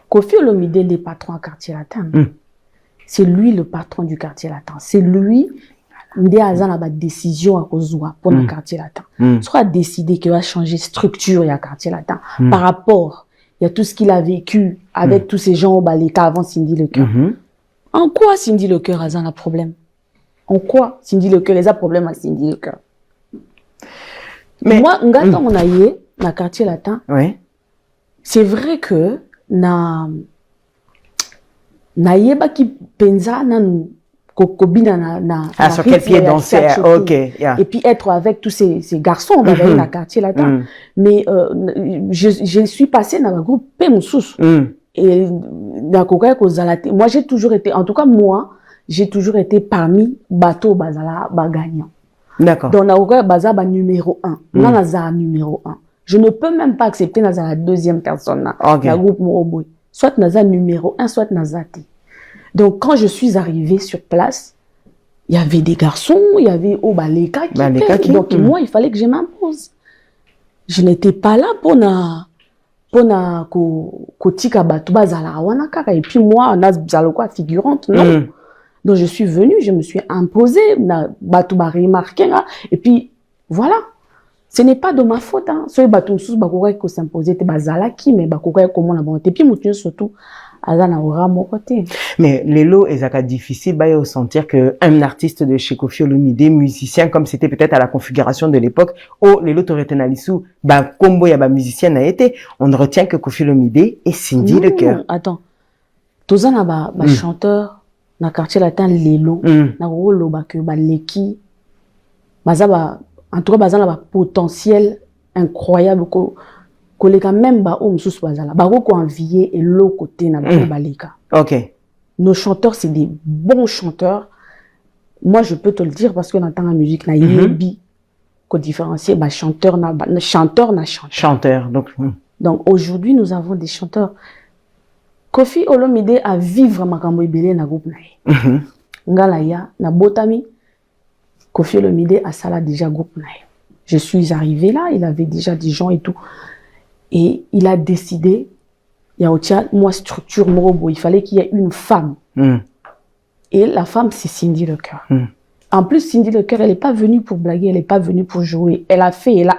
Speaker 1: Koffi Olomide n'est patron à quartier latin. C'est lui le patron du quartier latin. C'est lui qui a la décision à cause pour le quartier latin. Soit décidé qu'il va changer structure et quartier latin par rapport à tout ce qu'il a vécu avec tous ces gens au Baleka avant Cindy le cœur. En quoi Cindy le cœur a un problème? En quoi Cindy le cœur a un problème à Cindy le cœur? Mais moi, on a eu dans quartier latin. C'est vrai que na yeba ki penza nan kokobina na
Speaker 2: sur quel pied danser, ok,
Speaker 1: et puis être avec tous ces garçons dans le quartier latin. Mais je suis passée dans le groupe Pemoussous et dans le moi j'ai toujours été, en tout cas moi j'ai toujours été parmi bateau bazala gagnant.
Speaker 2: D'accord.
Speaker 1: Dans la bazala numéro 1, dans la numéro 1. Je ne peux même pas accepter dans la deuxième personne là, le groupe Moroboy. Soit Naza numéro 1, soit Nazati. Donc, quand je suis arrivée sur place, il y avait des garçons, il y avait Baleka qui donc, moi, il fallait que je m'impose. Je n'étais pas là pour kotika batuba zala wanakaka. Et puis moi, nazalokwa figurante, non. Donc, je suis venue, je me suis imposée, na batuba remarqué, et puis, voilà. Ce n'est pas de ma faute, hein. Ce bateau-sous, ko s'imposer, te bazala qui, mais comment la bonne. Et puis, mouton surtout, azana aura mon côté.
Speaker 2: Mais les lots, ils difficile, au sentir que un artiste de chez Koffi Olomide, musicien, comme c'était peut-être à la configuration de l'époque, les lots t'auraient été nalissou, combo ya musicien n'a été, on ne retient que Koffi Olomide et Cindy le cœur.
Speaker 1: Attends. Tozana chanteur, na quartier latin, les lots, na rolo, leki, en tout cas, il y a un potentiel incroyable que les gars même sous bazala ko envier et l'autre côté na baleka.
Speaker 2: OK.
Speaker 1: Nos chanteurs c'est des bons chanteurs. Moi je peux te le dire parce que dans la musique na yebi ko différencier chanteur na chanteur.
Speaker 2: Chanteur
Speaker 1: donc aujourd'hui nous avons des chanteurs. Koffi Olomide a vivre makambo ebele na groupe na ye. Ngala ya na botami Koffi Olomide a ça là déjà groupe naï. Je suis arrivée là, il avait déjà des gens et tout. Et il a décidé, il y a aussi moi structure Morobo, il fallait qu'il y ait une femme. Et la femme c'est Cindy le cœur. En plus Cindy le cœur, elle n'est pas venue pour blaguer, elle n'est pas venue pour jouer. Elle a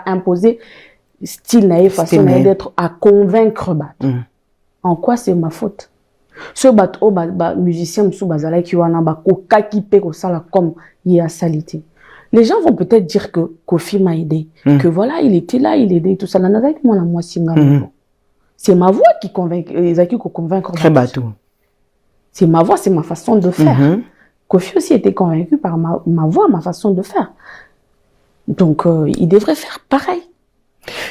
Speaker 1: imposé style naïf, façon d'être à convaincre En quoi c'est ma faute? Ce bateau musicien sous bazala qui wana koka qui pe ko sala comme il y a salité. Les gens vont peut-être dire que Koffi m'a aidé, que voilà, il était là, il aidait tout ça. Avec moi, c'est ma voix qui convainc, convaincre.
Speaker 2: Très bateau.
Speaker 1: C'est ma voix, c'est ma façon de faire. Koffi aussi était convaincu par ma voix, ma façon de faire. Donc, il devrait faire pareil.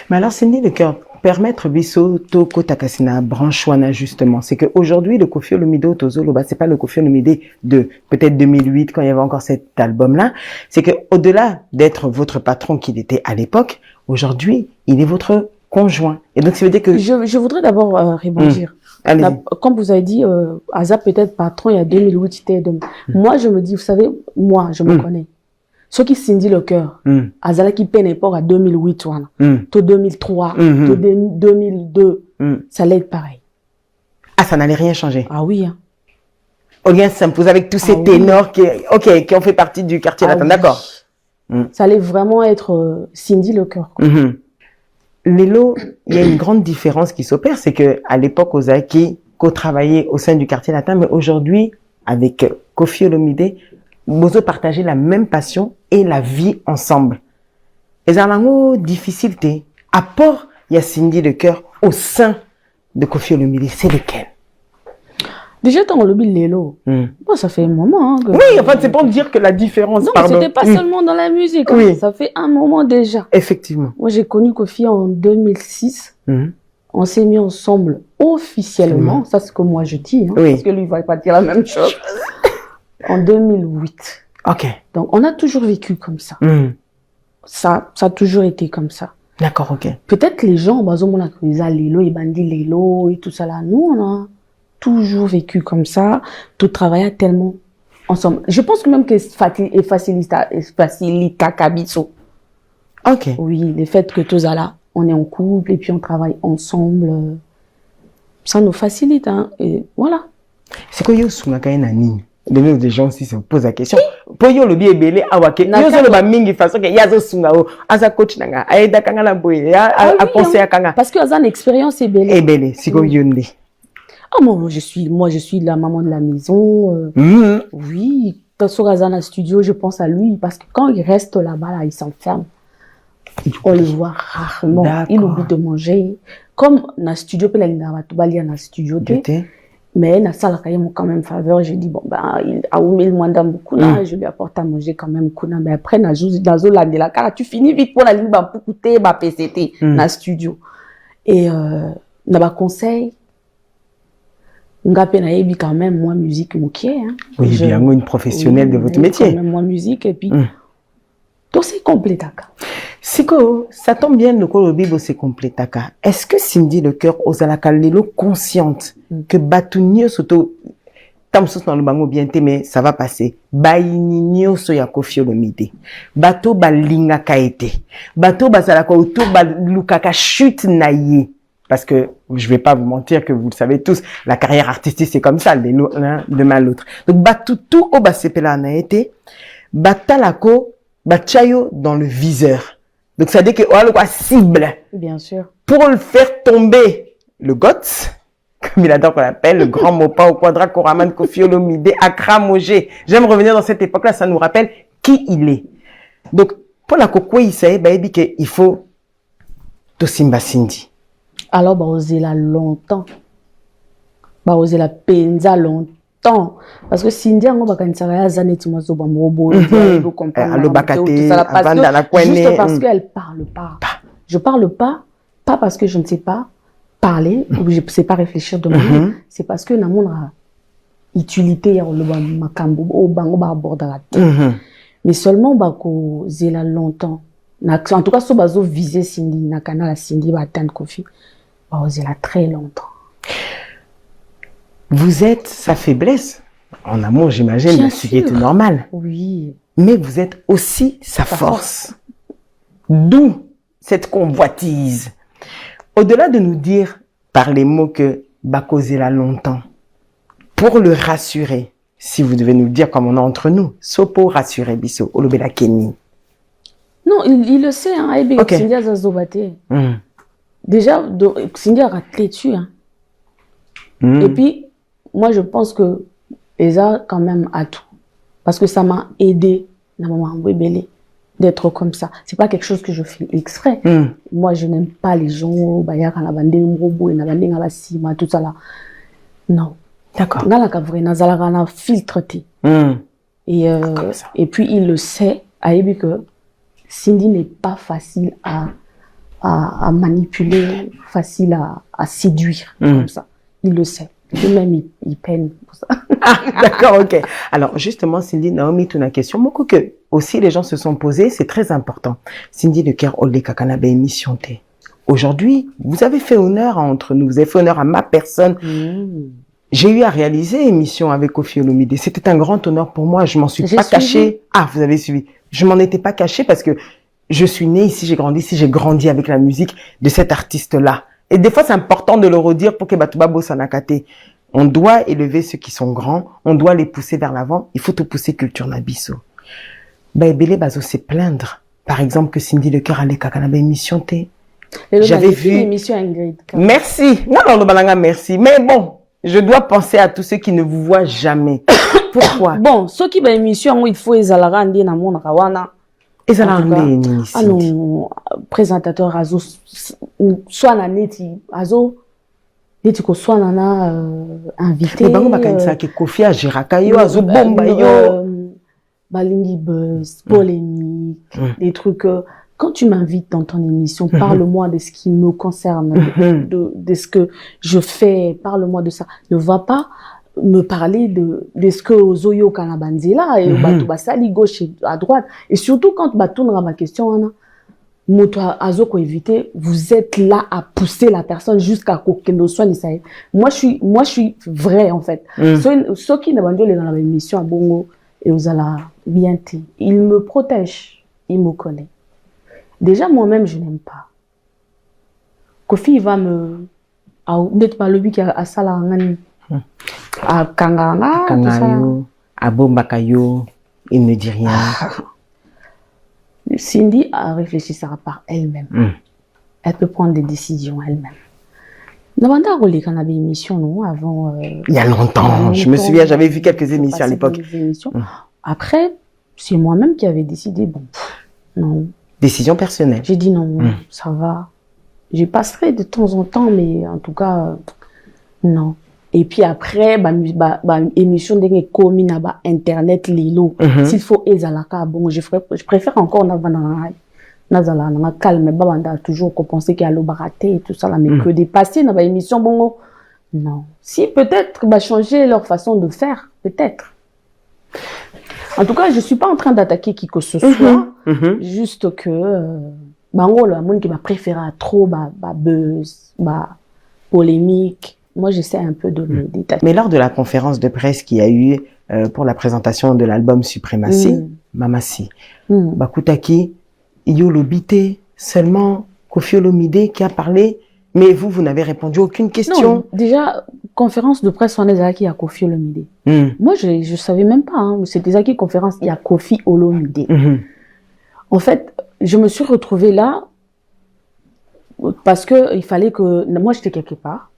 Speaker 2: Mais alors, Cindy le cœur, permettre biso toko takasina branche wana justement, c'est que aujourd'hui le Koffi Olomide Tozoloba, c'est pas le Koffi Olomide de peut-être 2008 quand il y avait encore cet album là, c'est que au-delà d'être votre patron qu'il était à l'époque, aujourd'hui il est votre conjoint. Et donc ça veut dire que
Speaker 1: je voudrais d'abord rebondir. Comme vous avez dit, Aza peut-être patron il y a 2008, moi je me dis, vous savez, moi je me connais. Ce qui Cindy le cœur, Azala qui peine époque à 2008, to 2003, to 2002, ça allait être pareil.
Speaker 2: Ah, ça n'allait rien changer.
Speaker 1: Ah oui, hein.
Speaker 2: Au lien s'impose avec tous ces ténors qui ont fait partie du quartier latin, d'accord.
Speaker 1: Ça allait vraiment être Cindy le cœur.
Speaker 2: Lélo, il y a une grande différence qui s'opère, c'est que à l'époque, Ozaki, qu'on travaillait au sein du quartier latin, mais aujourd'hui, avec Koffi Olomide, vous partagez la même passion et la vie ensemble. Et ça a difficile, apport, il y a Cindy le cœur au sein de Koffi Olomide, c'est lequel?
Speaker 1: Déjà, dans le Lélo, bon, ça fait un moment. Hein,
Speaker 2: oui, en fait, c'est pour dire que la différence.
Speaker 1: Non, c'était pas seulement dans la musique.
Speaker 2: Oui.
Speaker 1: Hein, ça fait un moment déjà.
Speaker 2: Effectivement.
Speaker 1: Moi, j'ai connu Koffi en 2006. On s'est mis ensemble officiellement. Ça, c'est ce que moi je dis. Hein, parce que lui, il va pas dire la même chose. En 2008.
Speaker 2: Ok.
Speaker 1: Donc, on a toujours vécu comme ça. Ça a toujours été comme ça.
Speaker 2: D'accord, ok.
Speaker 1: Peut-être les gens, bah, on a connu Lélo, ils bandit Lélo et tout ça là. Nous, on a toujours vécu comme ça, tout travaillait tellement ensemble. Je pense que même que facilita Kabiso.
Speaker 2: Ok.
Speaker 1: Oui, le fait que tous là, on est en couple et puis on travaille ensemble, ça nous facilite, hein, et voilà.
Speaker 2: C'est quoi yo sunga nani? Des gens aussi se posent la question. Pour yo le bien belé awake. Yo zo le ba mingi façon que yazo sunga o asa coach nanga aida kanga la boye a conseiller kanga.
Speaker 1: Parce que azan expérience est belle.
Speaker 2: Et belle, c'est quoi yo ndé?
Speaker 1: Ah, moi, je suis la maman de la maison. Oui, quand sur Azana Studio, je pense à lui parce que quand il reste là-bas, là, il s'enferme. On le voit rarement. Il oublie de manger. Comme dans le studio, il y a un studio. Mais dans la salle, il y a quand même faveur. J'ai dit, bon, ben, il a omis le mandat beaucoup, je lui apporte à manger quand même. Mais après, dans la car tu finis vite pour la ligne, pour écouter, PCT, dans le studio. Et, dans le conseil, Ngape quand même moi musique moukier hein.
Speaker 2: Oui, bien une professionnelle de votre métier.
Speaker 1: Quand même moi musique et puis tout c'est complet taka.
Speaker 2: Siko, ça tombe bien le Kolobibo c'est complet taka. Est-ce que Cindy le cœur osala kalelo consciente que batunio soto tamsos dans le bango bien mais ça va passer. Baïninio so ya Koffi Olomide. Bato balinga kaete. Bato basala ko autour ba lukaka chute naie. Parce que je vais pas vous mentir que vous le savez tous, la carrière artistique c'est comme ça, l'un demain l'autre. Donc batutu au basepela na été, batalako, bachayo dans le viseur. Donc ça dit que on a cible.
Speaker 1: Bien sûr.
Speaker 2: Pour le faire tomber, le GOTS, comme il adore qu'on l'appelle, le grand Mopa au Quadra Koraman Koffi Olomide, Accra Mogé. J'aime revenir dans cette époque-là, ça nous rappelle qui il est. Donc pour la Kokwe Isaïe, il faut Tosimba Cindy.
Speaker 1: Alors, bah, oser la longtemps. Bah, oser la penza longtemps. Parce que Cindy, on va quand ça zanetti moi zo ba mobo, vous comprenez.
Speaker 2: Le bakate,
Speaker 1: juste parce qu'elle parle pas. Je parle pas parce que je ne sais pas parler ou je ne sais pas réfléchir de moi. C'est parce que na mon utilité ya le ba makambo au bango ba bordara. Mais seulement bah ko zela longtemps. En tout cas, so bazo viser Cindy na canal Cindy ba atteindre Koffi. Bah, osé là très longtemps.
Speaker 2: Vous êtes sa faiblesse. En amour, j'imagine, ce qui est normal.
Speaker 1: Oui.
Speaker 2: Mais vous êtes aussi sa force. D'où cette convoitise. Au-delà de nous dire par les mots que Bakozé là longtemps, pour le rassurer, si vous devez nous dire comme on est entre nous, Sopo rassurer Bisso, Olobela Kenny.
Speaker 1: Non, il le sait, hein.
Speaker 2: Ok.
Speaker 1: Déjà, Cindy a raté dessus. Hein. Et puis, moi, je pense que Eza, quand même, a tout. Parce que ça m'a aidé, d'être comme ça. C'est pas quelque chose que je fais exprès. Moi, je n'aime pas les gens, tout ça là. Non.
Speaker 2: D'accord.
Speaker 1: Et puis, il le sait, que Cindy n'est pas facile à manipuler, facile à séduire, comme ça. Il le sait. Lui-même, il peine pour ça.
Speaker 2: Ah, d'accord, ok. Alors, justement, Cindy, Naomi, tu as une question. Beaucoup que, aussi, les gens se sont posés, c'est très important. Cindy de Ker Olé Kakanabe émission T. Aujourd'hui, vous avez fait honneur entre nous, vous avez fait honneur à ma personne. j'ai eu à réaliser émission avec Koffi Olomide. C'était un grand honneur pour moi. Je m'en suis pas cachée. Ah, vous avez suivi. Je m'en étais pas cachée parce que je suis née ici, j'ai grandi ici, j'ai grandi avec la musique de cet artiste-là. Et des fois, c'est important de le redire pour que Batouba Bossanakate. On doit élever ceux qui sont grands. On doit les pousser vers l'avant. Il faut te pousser culture nabiso. Baébélé Bazo se plaindre. Par exemple, que Cindy Lecoeur allait kakana émission T. J'avais vu
Speaker 1: l'émission Ingrid.
Speaker 2: Merci. Non, balanga, merci. Mais bon, je dois penser à tous ceux qui ne vous voient jamais. Pourquoi?
Speaker 1: Bon, ceux qui ba émission il faut ezalara ndi na mona kawana.
Speaker 2: Ezalara ndi
Speaker 1: ah non, présentateur azo soit na neti azo neti ko soit na invité.
Speaker 2: Mais bango bakanisa ke Koffi a Jiraka yo azo bomba yo.
Speaker 1: Balingi buzz, polémique, des trucs. Quand tu m'invites dans ton émission, parle-moi de ce qui me concerne, de ce que je fais, parle-moi de ça. Ne va pas me parler de ce que Ozoyo Kanabanzela et Batou Basali gauche et à droite. Et surtout quand Batou n'a ma question, Anna, Moto Azoko éviter, vous êtes là à pousser la personne jusqu'à Kokendo Soin. Moi, je suis vrai, en fait. Ceux qui n'ont pas dans l'émission à Bongo et Ozala, bien t'es. Il me protège, il me connaît. Déjà, moi-même, je n'aime pas. Koffi, il va me... Peut-être pas le but à Salangani. À Kanganga.
Speaker 2: Kangayo, à Bombakayo, il ne dit rien.
Speaker 1: Cindy a réfléchi ça par elle-même. Elle peut prendre des décisions elle-même. Nabanda Rolé, quand on avait une émission, non, avant...
Speaker 2: il y a longtemps. Je me souviens, j'avais vu quelques émissions à l'époque.
Speaker 1: Après, c'est moi-même qui avais décidé, bon, non.
Speaker 2: Décision personnelle.
Speaker 1: J'ai dit non, ça va. J'y passerai de temps en temps, mais en tout cas, non. Et puis après, émission de commune internet lilo. S'il faut ezalaka, bon, je préfère encore nazala calme, babanda toujours qu'on pensait qu'il y a le baraté et tout ça là, mais que dépasser dans émission bon, non. Si peut-être changer leur façon de faire, peut-être. En tout cas, je suis pas en train d'attaquer qui que ce soit, juste que bango le monde qui m'a préféré à trop buzz, polémique. Moi, j'essaie un peu de le détailler.
Speaker 2: Mais lors de la conférence de presse qu'il y a eu pour la présentation de l'album Suprématie, Mamassi, Bakutaki, Yolobité, seulement Koffi Olomide qui a parlé, mais vous n'avez répondu à aucune question.
Speaker 1: Non, déjà, conférence de presse, on est à qui a Koffi Olomide. Moi, je savais même pas, hein, c'était à qui conférence, il y a Koffi Olomide. En fait, je me suis retrouvée là parce que il fallait que, moi j'étais quelque part.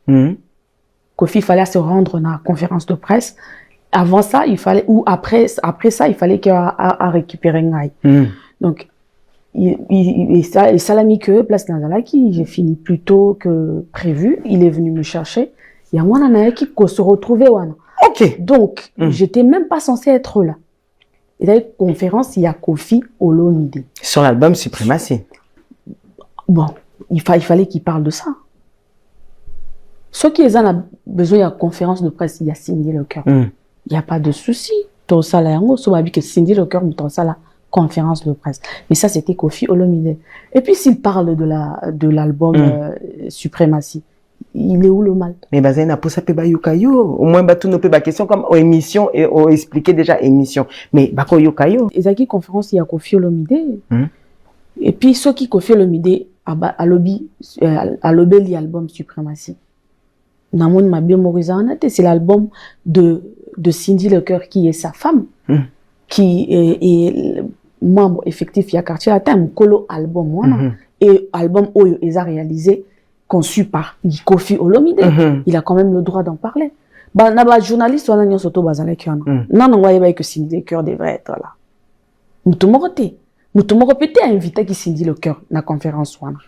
Speaker 1: Koffi, il fallait se rendre dans la conférence de presse. Avant ça, il fallait, ou après ça, il fallait qu'il a récupéré un aïe. Donc, et ça l'a mis que place Nazalaki, j'ai fini plus tôt que prévu. Il est venu me chercher. Il y a moi, Nana, qui se retrouvait, wana.
Speaker 2: Ok.
Speaker 1: Donc, j'étais même pas censée être là. Et dans la conférence, il y a Koffi Olomide.
Speaker 2: Sur l'album Suprématie.
Speaker 1: Bon, il fallait qu'il parle de ça. Ceux qui ont besoin de la conférence de presse, il y a Cindy Lecoeur. Il n'y a pas de souci. Tout ça là, on se que Cindy Lecoeur me ça la conférence de presse. Mais ça, c'était Koffi Olomide. Et puis, s'il parle de l'album Suprématie, il est où le mal?
Speaker 2: Mais bazena pour ça peut ba yokayo. Au moins ba tout ne peut ba question comme aux émissions et on expliqué déjà émission. Mais ba ko yokayo.
Speaker 1: Ezaki conférence il y a Koffi Olomide. Et puis ceux qui Koffi Olomide à lobby l'album Suprématie. Namon m'a bien morisana, c'est l'album de Cindy Lecoeur qui est sa femme, qui est membre effectif il y a quartier latin, colo album moi et album Oyo ils a réalisé conçu par Koffi Olomide. Il a quand même le droit d'en parler. Naba journaliste on a nyo soto bazale kiana. Non ouais que Cindy Lecoeur devrait être là. Mutomoro peut-être invité qui Cindy Lecoeur na conférence wana.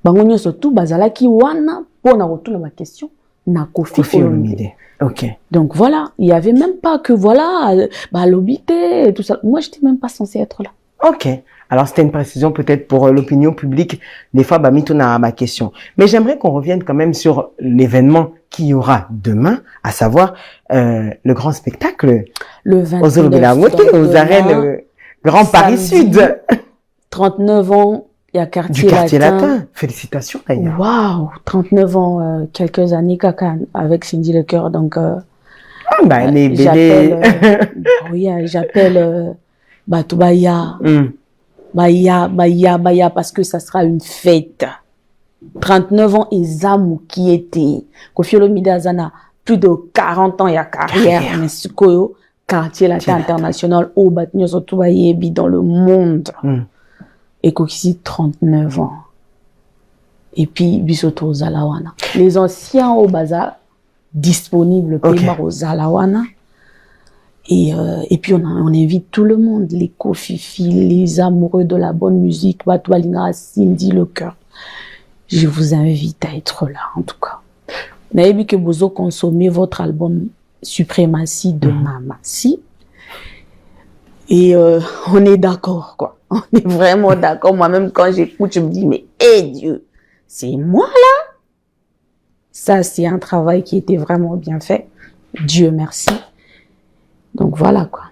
Speaker 1: Bango nyo soto bazala ki wana pour na retourner ma question na Koffi Olomide.
Speaker 2: OK.
Speaker 1: Donc voilà, il y avait même pas que voilà l'obité et tout ça. Moi j'étais même pas censée être là.
Speaker 2: OK. Alors, c'était une précision peut-être pour l'opinion publique. Des fois, mitona ma question. Mais j'aimerais qu'on revienne quand même sur l'événement qu'il y aura demain, à savoir le grand spectacle.
Speaker 1: Le 29
Speaker 2: aux arènes Grand Paris Sud.
Speaker 1: 39 ans, il y a quartier latin.
Speaker 2: Félicitations d'ailleurs.
Speaker 1: Waouh, 39 ans, quelques années caca avec Cindy Lecoeur. Donc,
Speaker 2: Ah, bah, les bébés.
Speaker 1: Oui, j'appelle Batubaya. Baya, parce que ça sera une fête. 39 ans, et Zamu qui était. Kofi Olomide Azana, plus de 40 ans, il y a carrière. Mais ce quartier latin international, au Batnyo Sotubayebi dans le monde. Et Kokisi, 39 ans. Et puis, Bisoto Zalawana. Les anciens au bazar, disponibles, Pemar au Zalawana. Et puis, on invite tout le monde, les Kofifi, les amoureux de la bonne musique, Batoualina, Cindy, le cœur. Je vous invite à être là, en tout cas. N'ayez vu que vous consommez votre album Suprématie de Mamassi. Et on est d'accord, quoi. On est vraiment d'accord. Moi-même, quand j'écoute, je me dis, mais Dieu, c'est moi, là? Ça, c'est un travail qui était vraiment bien fait. Dieu merci. Donc, voilà, quoi.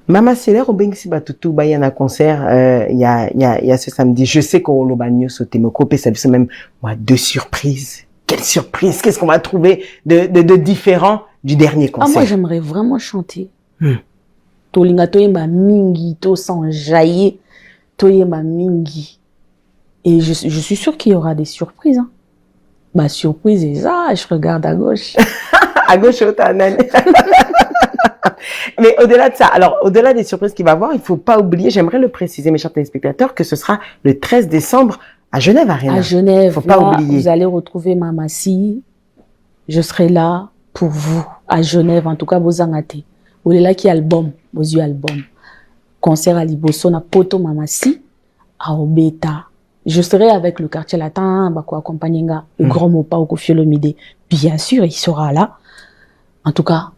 Speaker 2: Mama Célère, au Bengsi Batutu, il y a un concert, il y a ce samedi. Je sais qu'au Lobagno, sauté me couper, ça fait même, moi, 2 surprises. Quelle surprise! Qu'est-ce qu'on va trouver de différent du dernier concert?
Speaker 1: Ah, moi, j'aimerais vraiment chanter. Tolinga, toyemba mingi, to sans jaillir, toyemba mingi. Et je suis sûre qu'il y aura des surprises, hein. Bah, surprise, et ça, je regarde à gauche.
Speaker 2: À gauche, au Tanan. Mais au-delà de ça, alors, au-delà des surprises qu'il va avoir, il faut pas oublier, j'aimerais le préciser, mes chers téléspectateurs, que ce sera le 13 décembre à Genève Arena.
Speaker 1: À Genève.
Speaker 2: Faut pas
Speaker 1: là,
Speaker 2: oublier.
Speaker 1: Vous allez retrouver Mamassi. Je serai là pour vous. À Genève, en tout cas, vos angatés. Vous êtes là qui album, vos yeux album. Concert à Liboso, na poto Mamassi, à Obeta. Je serai avec le quartier latin, Bako accompagninga, le grand Mopa au Kofi Olomide. Bien sûr, il sera là. En tout cas,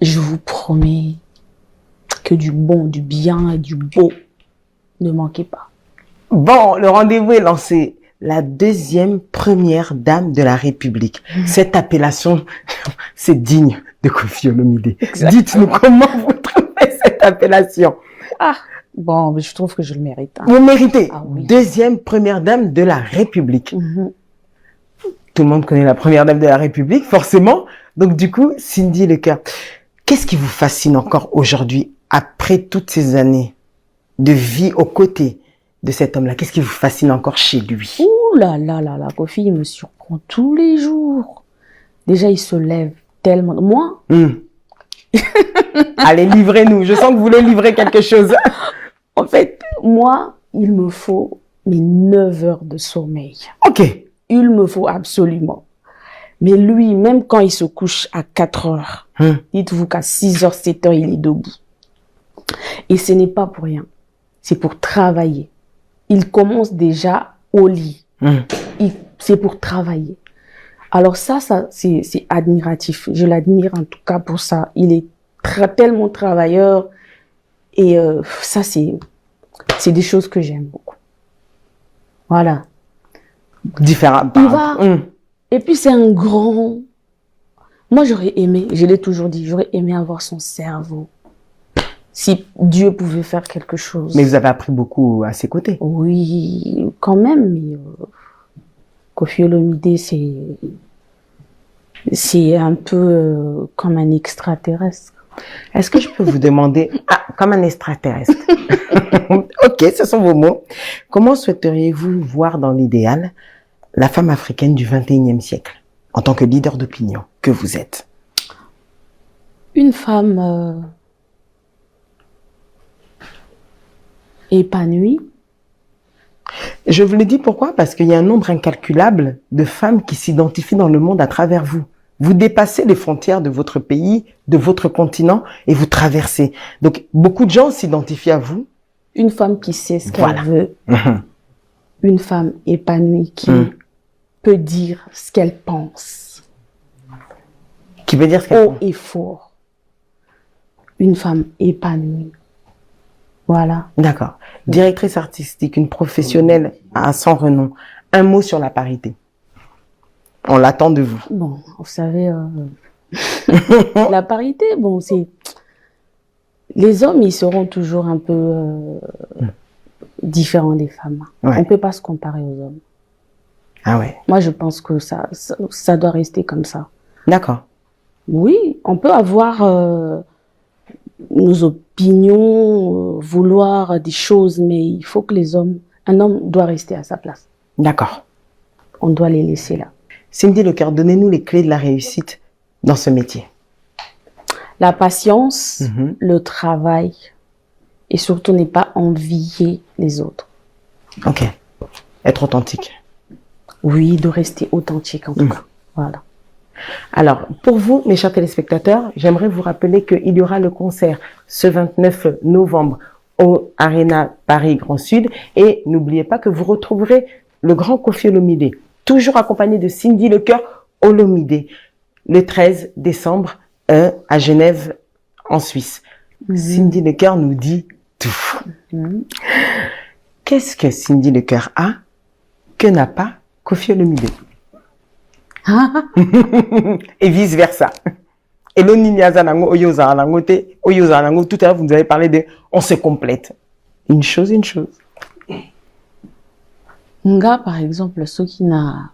Speaker 1: je vous promets que du bon, du bien et du beau, ne manquez pas.
Speaker 2: Bon, le rendez-vous est lancé. La 2e première dame de la République. Cette appellation, c'est digne de Kofi Olomide. Dites-nous comment vous trouvez cette appellation.
Speaker 1: Ah, bon, je trouve que je le mérite. Hein.
Speaker 2: Vous méritez.
Speaker 1: Ah, oui.
Speaker 2: 2e première dame de la République. Tout le monde connaît la première dame de la République, forcément. Donc, du coup, Cindy Lecoeur, qu'est-ce qui vous fascine encore aujourd'hui, après toutes ces années de vie aux côtés de cet homme-là? Qu'est-ce qui vous fascine encore chez lui?
Speaker 1: Ouh là là là là, Kofi, il me surprend tous les jours. Déjà, il se lève tellement. Moi?
Speaker 2: Allez, livrez-nous. Je sens que vous voulez livrer quelque chose.
Speaker 1: En fait, moi, il me faut mes 9 heures de sommeil.
Speaker 2: Ok.
Speaker 1: Il me faut absolument. Mais lui, même quand il se couche à 4 heures, dites-vous qu'à 6 heures, 7 heures, il est debout. Et ce n'est pas pour rien. C'est pour travailler. Il commence déjà au lit. C'est pour travailler. Alors ça c'est admiratif. Je l'admire en tout cas pour ça. Il est tellement travailleur. Et ça, c'est des choses que j'aime beaucoup. Voilà.
Speaker 2: Différent.
Speaker 1: Il va. Et puis, c'est un grand... Moi, j'aurais aimé, je l'ai toujours dit, j'aurais aimé avoir son cerveau. Si Dieu pouvait faire quelque chose.
Speaker 2: Mais vous avez appris beaucoup à ses côtés.
Speaker 1: Oui, quand même. Mais Kofi Olomide, c'est un peu comme un extraterrestre.
Speaker 2: Est-ce que je peux vous demander, comme un extraterrestre. Ok, ce sont vos mots. Comment souhaiteriez-vous voir dans l'idéal la femme africaine du 21e siècle, en tant que leader d'opinion que vous êtes?
Speaker 1: Une femme épanouie.
Speaker 2: Je vous le dis pourquoi? Parce qu'il y a un nombre incalculable de femmes qui s'identifient dans le monde à travers vous. Vous dépassez les frontières de votre pays, de votre continent, et vous traversez. Donc, beaucoup de gens s'identifient à vous.
Speaker 1: Une femme qui sait ce qu'elle veut. Une femme épanouie qui peut dire ce qu'elle pense.
Speaker 2: Qui veut dire ce qu'elle pense.
Speaker 1: Haut et fort. Une femme épanouie. Voilà.
Speaker 2: D'accord. Directrice artistique, une professionnelle à sans renom. Un mot sur la parité. On l'attend de vous.
Speaker 1: Bon, vous savez, la parité, bon, c'est... Les hommes, ils seront toujours un peu différents des femmes. Ouais. On ne peut pas se comparer aux hommes.
Speaker 2: Ah ouais.
Speaker 1: Moi, je pense que ça doit rester comme ça.
Speaker 2: D'accord.
Speaker 1: Oui, on peut avoir nos opinions, vouloir des choses, mais il faut que un homme doit rester à sa place.
Speaker 2: D'accord.
Speaker 1: On doit les laisser là.
Speaker 2: Cindy Lecœur, donnez-nous les clés de la réussite dans ce métier.
Speaker 1: La patience, le travail et surtout ne pas envier les autres.
Speaker 2: Ok. Être authentique.
Speaker 1: Oui, de rester authentique en tout cas. Voilà.
Speaker 2: Alors, pour vous, mes chers téléspectateurs, j'aimerais vous rappeler qu'il y aura le concert ce 29 novembre au Arena Paris Grand Sud. Et n'oubliez pas que vous retrouverez le grand Koffi Olomide, toujours accompagné de Cindy Lecœur Olomide, le 13 décembre à Genève, en Suisse. Cindy Lecœur nous dit tout. Qu'est-ce que Cindy Lecœur a que n'a pas Koffi Olomide? Et vice versa. Et tout à l'heure, vous nous avez parlé de on se complète. Une chose.
Speaker 1: Nga, par exemple, ceux qui n'a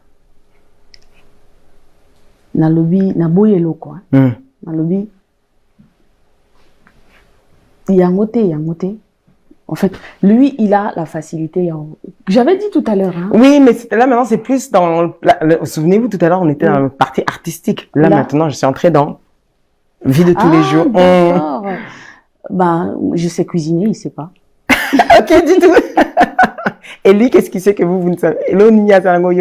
Speaker 1: lobby, n'a boyelo quoi. N'a lobby. Yangote. En fait, lui, il a la facilité. J'avais dit tout à l'heure. Hein.
Speaker 2: Oui, mais là maintenant, c'est plus dans. Souvenez-vous, tout à l'heure, on était dans la partie artistique. Là, maintenant, je suis entrée dans vie de tous les jours.
Speaker 1: D'accord. Ben, je sais cuisiner, il sait pas.
Speaker 2: Ok, du tout. Et lui, qu'est-ce qu'il sait que vous ne savez?
Speaker 1: Déjà, moi,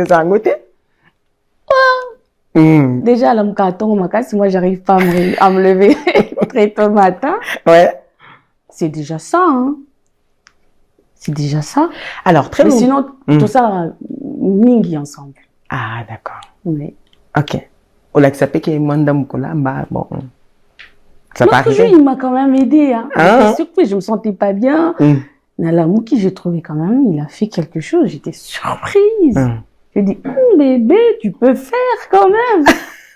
Speaker 1: j'arrive pas à me lever très tôt le matin.
Speaker 2: Ouais.
Speaker 1: C'est déjà ça, hein. C'est déjà ça.
Speaker 2: Alors, très
Speaker 1: mais
Speaker 2: long.
Speaker 1: sinon, tout ça, mingi ensemble.
Speaker 2: Ah, d'accord.
Speaker 1: Oui.
Speaker 2: Ok. On l'a accepté qu'il y ait moins d'amoukola, bah, bon. Ça
Speaker 1: L'autre
Speaker 2: pas arrivé.
Speaker 1: jour, il m'a quand même aidé, hein. J'étais surprise, je me sentais pas bien. Nalamouki, j'ai trouvé quand même, il a fait quelque chose. J'étais surprise. J'ai dit, bébé, tu peux faire quand même.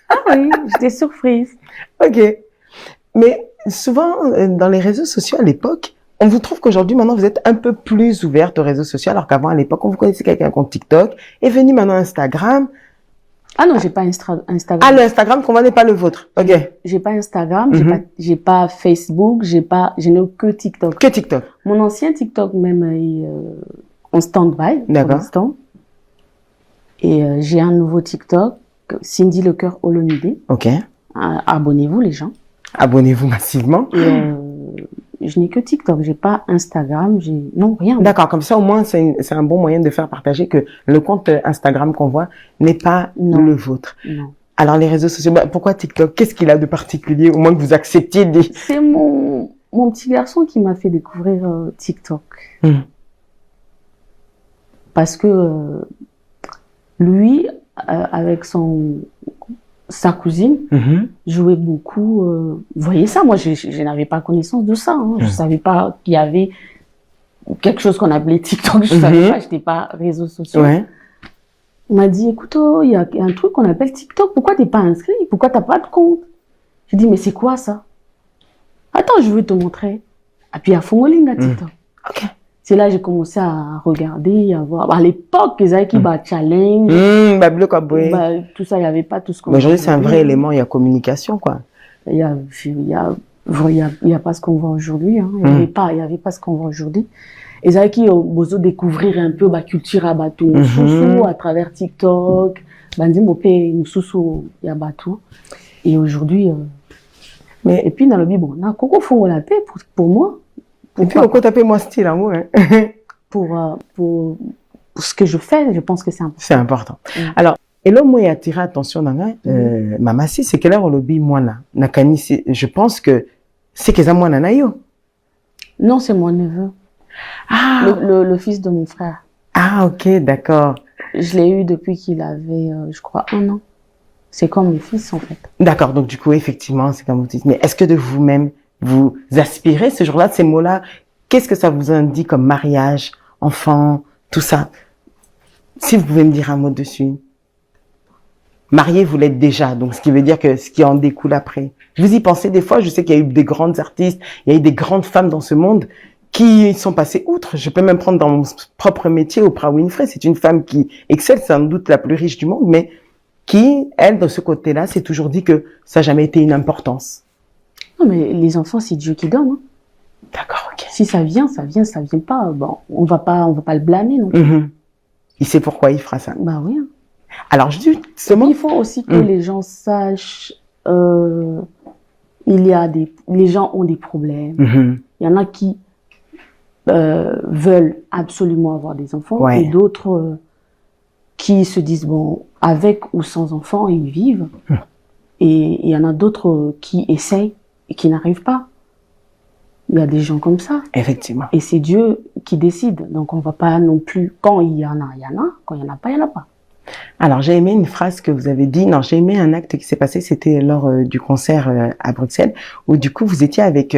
Speaker 1: Ah oui, j'étais surprise.
Speaker 2: Ok. Mais souvent, dans les réseaux sociaux à l'époque, on vous trouve qu'aujourd'hui, maintenant, vous êtes un peu plus ouverte aux réseaux sociaux, alors qu'avant, à l'époque, on vous connaissait quelqu'un compte TikTok, est venu maintenant Instagram.
Speaker 1: Ah non, j'ai pas Instagram.
Speaker 2: Ah, le Instagram qu'on voit n'est pas le vôtre. Ok.
Speaker 1: J'ai pas Instagram, j'ai pas Facebook, je n'ai que TikTok.
Speaker 2: Que TikTok.
Speaker 1: Mon ancien TikTok même est en stand-by pour l'instant. Et j'ai un nouveau TikTok, Cindy Lecœur Olomide.
Speaker 2: Ok.
Speaker 1: Abonnez-vous les gens.
Speaker 2: Abonnez-vous massivement.
Speaker 1: Et je n'ai que TikTok, j'ai pas Instagram, non, rien.
Speaker 2: D'accord, comme ça au moins c'est un bon moyen de faire partager que le compte Instagram qu'on voit n'est pas le vôtre.
Speaker 1: Non.
Speaker 2: Alors les réseaux sociaux, pourquoi TikTok? Qu'est-ce qu'il a de particulier, au moins que vous acceptiez de...
Speaker 1: C'est mon petit garçon qui m'a fait découvrir TikTok. Parce que lui, avec sa cousine, jouait beaucoup. Vous voyez ça, moi, je n'avais pas connaissance de ça. Hein. Je savais pas qu'il y avait quelque chose qu'on appelait TikTok. Je savais pas, j'étais pas réseaux sociaux.
Speaker 2: Ouais.
Speaker 1: Il m'a dit, écoute, il y a un truc qu'on appelle TikTok. Pourquoi t'es pas inscrit? Pourquoi t'as pas de compte? J'ai dit, mais c'est quoi ça? Attends, je vais te montrer. Et puis, il y a Fongolinga TikTok.
Speaker 2: Ok.
Speaker 1: C'est là que j'ai commencé à regarder, à voir. À l'époque, ils avaient qui challenge. Tout ça, il n'y avait pas tout ce qu'on...
Speaker 2: Mais aujourd'hui, c'est un vrai élément, il y a communication, quoi.
Speaker 1: Il y a pas ce qu'on voit aujourd'hui, hein. Il y avait pas ce qu'on voit aujourd'hui. Ils avaient qui besoin de découvrir un peu la culture à bateau, à travers TikTok. Et aujourd'hui, et puis dans le Bible, on a Coco Fongo la paix pour moi.
Speaker 2: Et puis, pourquoi taper moi style, amour, hein?
Speaker 1: Pour ce que je fais, je pense que c'est important.
Speaker 2: C'est important. Alors, et là, moi, il a attiré attention, maman, si, c'est quelle heure on lobby, moi, là? Nakani, je pense que c'est que ça, moi, nanayo.
Speaker 1: Non, c'est mon neveu.
Speaker 2: Ah!
Speaker 1: Le fils de mon frère.
Speaker 2: Ah, ok, d'accord.
Speaker 1: Je l'ai eu depuis qu'il avait, je crois, 1 an. C'est comme mon fils, en fait.
Speaker 2: D'accord, donc du coup, effectivement, c'est comme vous dites. Mais est-ce que de vous-même, vous aspirez ce jour-là, ces mots-là? Qu'est-ce que ça vous indique comme mariage, enfant, tout ça? Si vous pouvez me dire un mot dessus. Marié, vous l'êtes déjà, donc ce qui veut dire que ce qui en découle après. Vous y pensez des fois, je sais qu'il y a eu des grandes artistes, il y a eu des grandes femmes dans ce monde qui sont passées outre. Je peux même prendre dans mon propre métier Oprah Winfrey, c'est une femme qui excelle, c'est sans doute la plus riche du monde, mais qui, elle, de ce côté-là, s'est toujours dit que ça n'a jamais été une importance.
Speaker 1: Non, mais les enfants, c'est Dieu qui donne. Hein.
Speaker 2: D'accord, ok.
Speaker 1: Si ça vient, ça vient pas. Bon, on va pas le blâmer non plus.
Speaker 2: Il sait pourquoi il fera ça.
Speaker 1: Bah oui. Hein.
Speaker 2: Alors, justement,
Speaker 1: il faut aussi que les gens sachent, les gens ont des problèmes. Il y en a qui veulent absolument avoir des enfants et d'autres qui se disent, bon, avec ou sans enfants, ils vivent. Et il y en a d'autres qui essayent et qui n'arrivent pas. Il y a des gens comme ça.
Speaker 2: Effectivement.
Speaker 1: Et c'est Dieu qui décide. Donc on va pas non plus, quand il y en a, il y en a. Quand il n'y en a pas, il n'y en a pas.
Speaker 2: Alors, j'ai aimé une phrase que vous avez dit. Non, j'ai aimé un acte qui s'est passé. C'était lors du concert à Bruxelles, où du coup, vous étiez avec...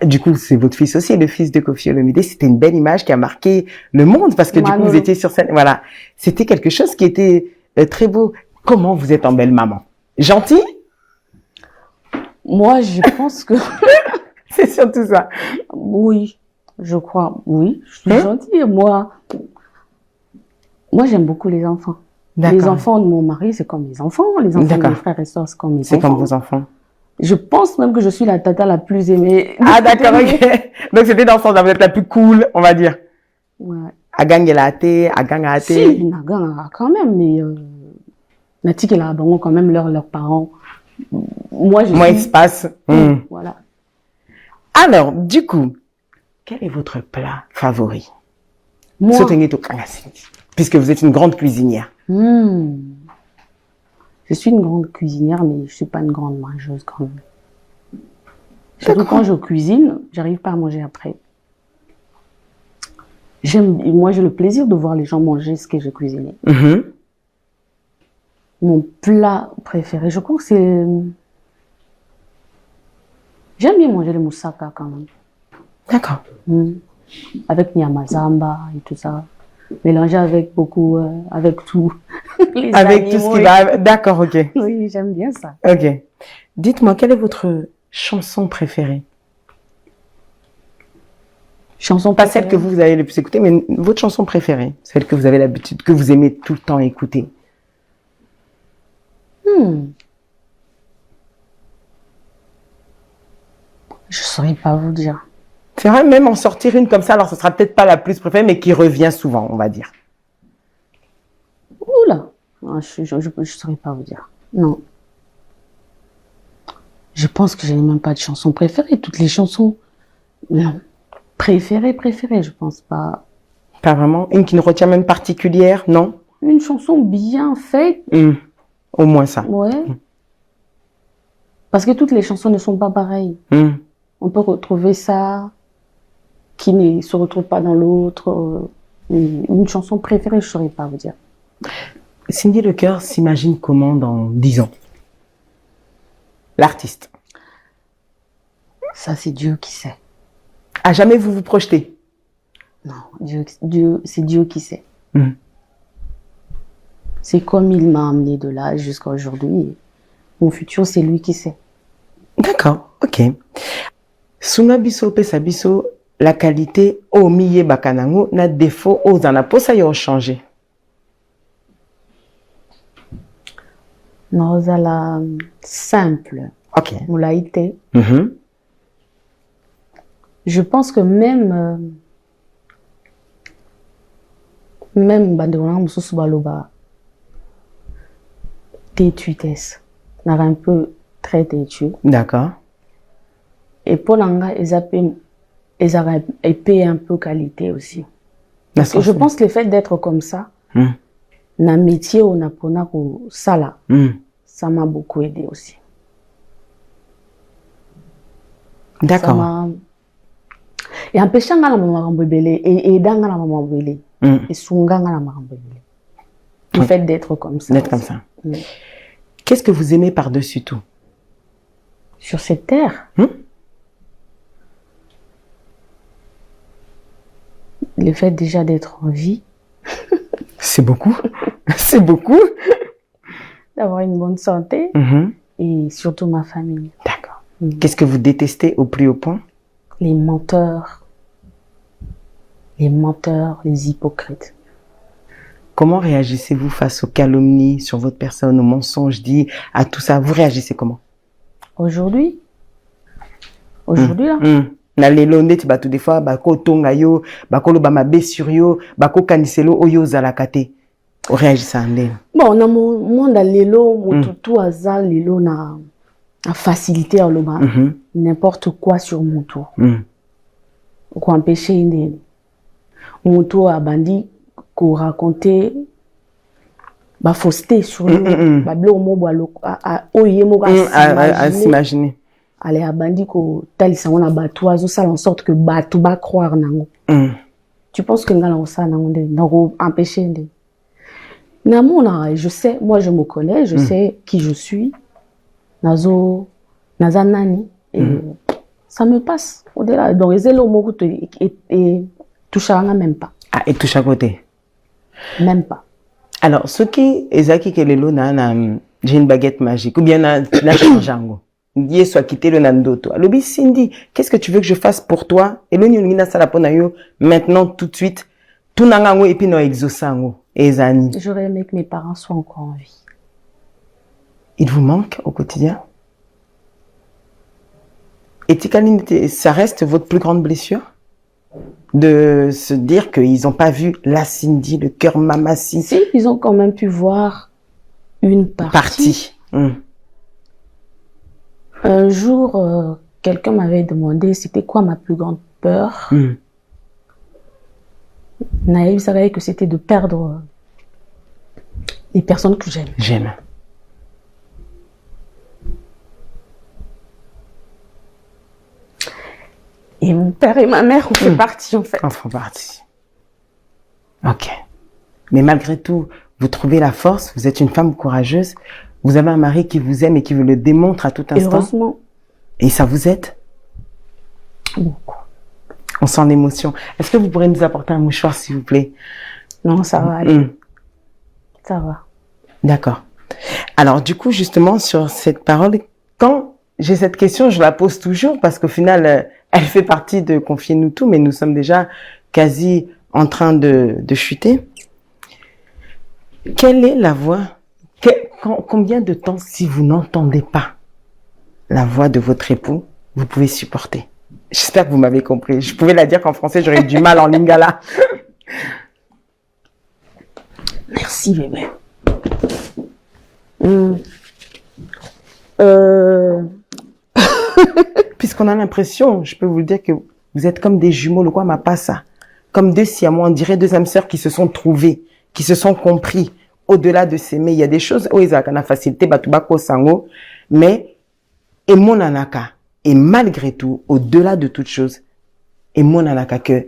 Speaker 2: du coup, c'est votre fils aussi, le fils de Koffi Olomide. C'était une belle image qui a marqué le monde, parce que du coup, vous étiez sur scène. Voilà. C'était quelque chose qui était très beau. Comment vous êtes en belle maman? Gentille?
Speaker 1: Moi, je pense que...
Speaker 2: C'est surtout ça.
Speaker 1: Oui, je crois. Oui, je suis gentille. Moi, j'aime beaucoup les enfants. Les enfants de mon mari, c'est comme mes enfants. Les enfants de mes frères et sœurs, c'est comme mes enfants.
Speaker 2: C'est comme vos enfants.
Speaker 1: Je pense même que je suis la tata la plus aimée.
Speaker 2: Ah, d'accord, ok. Donc, c'était dans le sens, vous êtes la plus cool, on va dire.
Speaker 1: Ouais.
Speaker 2: À gang la thé, à gang à thé.
Speaker 1: Si, à gang quand même, mais, Nati qui là, quand même leurs parents. Moi,
Speaker 2: il se passe.
Speaker 1: Voilà.
Speaker 2: Alors, du coup, quel est votre plat favori?
Speaker 1: Moi.
Speaker 2: Puisque vous êtes une grande cuisinière.
Speaker 1: Je suis une grande cuisinière, mais je suis pas une grande mangeuse quand même. Surtout quand je cuisine, j'arrive pas à manger après. Moi, j'ai le plaisir de voir les gens manger ce que j'ai cuisiné. Mon plat préféré, je crois que c'est... J'aime bien manger le moussaka quand même.
Speaker 2: D'accord.
Speaker 1: Avec nyamazamba et tout ça. Mélanger avec beaucoup, avec tout.
Speaker 2: Avec tout ce qui va... D'accord, ok.
Speaker 1: Oui, j'aime bien ça.
Speaker 2: Ok. Dites-moi, quelle est votre chanson préférée?
Speaker 1: Chanson
Speaker 2: Pas celle que vous avez le plus écoutée, mais votre chanson préférée. Celle que vous avez l'habitude, que vous aimez tout le temps écouter.
Speaker 1: Je saurais pas vous dire.
Speaker 2: C'est vrai, même en sortir une comme ça, alors ce sera peut-être pas la plus préférée, mais qui revient souvent, on va dire.
Speaker 1: Oula, je saurais pas vous dire. Non. Je pense que je n'ai même pas de chanson préférée. Toutes les chansons, non. Préférée, je pense pas.
Speaker 2: Pas vraiment? Une qui ne retient même particulière, non?
Speaker 1: Une chanson bien faite.
Speaker 2: Au moins ça.
Speaker 1: Ouais. Parce que toutes les chansons ne sont pas pareilles. On peut retrouver ça qui ne se retrouve pas dans l'autre. Une chanson préférée, je ne saurais pas vous dire.
Speaker 2: Cindy Lecœur s'imagine comment dans 10 ans? L'artiste.
Speaker 1: Ça, c'est Dieu qui sait.
Speaker 2: À jamais vous vous projetez?
Speaker 1: Non, c'est Dieu qui sait. C'est comme il m'a amené de là jusqu'à aujourd'hui. Mon futur, c'est lui qui sait.
Speaker 2: D'accord, ok. Sunga biso pesa biso la qualité au miye bakanango na défaut aux anaposa yo changer.
Speaker 1: Nous la simple.
Speaker 2: Ok.
Speaker 1: Moulaïté. Je pense que même bandewanga mususu baloba têtuitesse n'a un peu très têtu.
Speaker 2: D'accord.
Speaker 1: Et pour l'anga ils paient un peu qualité aussi. Parce que je pense que le fait d'être comme ça, na métier on a pour ça là, ça m'a beaucoup aidé aussi.
Speaker 2: D'accord.
Speaker 1: Et empêchant la maman bébé et aidant la maman bébé et soungant la maman bébé. Le fait d'être comme ça.
Speaker 2: D'être comme ça. Qu'est-ce que vous aimez par-dessus tout?
Speaker 1: Sur cette terre? Le fait déjà d'être en vie.
Speaker 2: C'est beaucoup. C'est beaucoup.
Speaker 1: D'avoir une bonne santé. Et surtout ma famille.
Speaker 2: D'accord. Qu'est-ce que vous détestez au plus haut point?
Speaker 1: Les menteurs. Les menteurs, les hypocrites.
Speaker 2: Comment réagissez-vous face aux calomnies sur votre personne, aux mensonges dits, à tout ça? Vous réagissez comment?
Speaker 1: Aujourd'hui? Aujourd'hui, là?
Speaker 2: Na lelo ndeti bato des fois bako tonga yo, bako lo bamabe sur yo, bako kaniselo oyo zalakate. On réagit ça ndé.
Speaker 1: Bon, na monde lelo, mututu aza lelo na facilité à l'oba. N'importe quoi sur mutu. Ko empêcher ndé. Mutu a bandi ko raconter ba fausseté sur lui. Ba blo mo boalo a oye mo
Speaker 2: à s'imaginer.
Speaker 1: Allez à bandi ko talisa on a bato azo sala en sorte que bato ba croire nango. Tu penses que ngala on ça nango ndé, nango empêcher ndé. Namona, je sais, moi je me connais, je sais qui je suis. Nazo nani et ça me passe au-delà. Donc les éléments mokuto et touche à même pas.
Speaker 2: Ah, et touche à côté.
Speaker 1: Même pas.
Speaker 2: Alors, ce qui est Zaki Kelelo na j'ai une baguette magique ou bien na changeango. Ndiye soit quitté le nandoto. Alobi Cindy, qu'est-ce que tu veux que je fasse pour toi? Et le nyongina salapona yo maintenant tout de suite. Tout nangango et puis no exosango. Ezani.
Speaker 1: J'aurais aimé que mes parents soient encore en vie.
Speaker 2: Il vous manque au quotidien? Et Tikaline, ça reste votre plus grande blessure? De se dire qu'ils n'ont pas vu la Cindy, le cœur mamassi.
Speaker 1: Si, ils ont quand même pu voir une partie. Un jour, quelqu'un m'avait demandé c'était quoi ma plus grande peur. Naïve savait que c'était de perdre les personnes que j'aime. Et mon père et ma mère ont fait partie, en fait.
Speaker 2: En font partie. Ok. Mais malgré tout, vous trouvez la force, vous êtes une femme courageuse, vous avez un mari qui vous aime et qui vous le démontre à tout instant.
Speaker 1: Heureusement.
Speaker 2: Et ça vous aide?
Speaker 1: Beaucoup.
Speaker 2: On sent l'émotion. Est-ce que vous pourrez nous apporter un mouchoir, s'il vous plaît?
Speaker 1: Non, ça va aller. Ça va.
Speaker 2: D'accord. Alors, du coup, justement, sur cette parole, quand j'ai cette question, je la pose toujours parce qu'au final, elle fait partie de Confiez-nous tout, mais nous sommes déjà quasi en train de chuter. Quelle est la voix? Combien de temps, si vous n'entendez pas la voix de votre époux, vous pouvez supporter? J'espère que vous m'avez compris. Je pouvais la dire qu'en français, j'aurais eu du mal en lingala.
Speaker 1: Merci, bébé.
Speaker 2: Puisqu'on a l'impression, je peux vous le dire, que vous êtes comme des jumeaux, le quoi m'a pas ça. Comme deux siamois, on dirait deux âmes sœurs qui se sont trouvées, qui se sont compris. Au-delà de s'aimer, il y a des choses, où ils ont facilité, batubako sango, mais, et mon anaka. Et malgré tout, au-delà de toute chose, et mon anaka que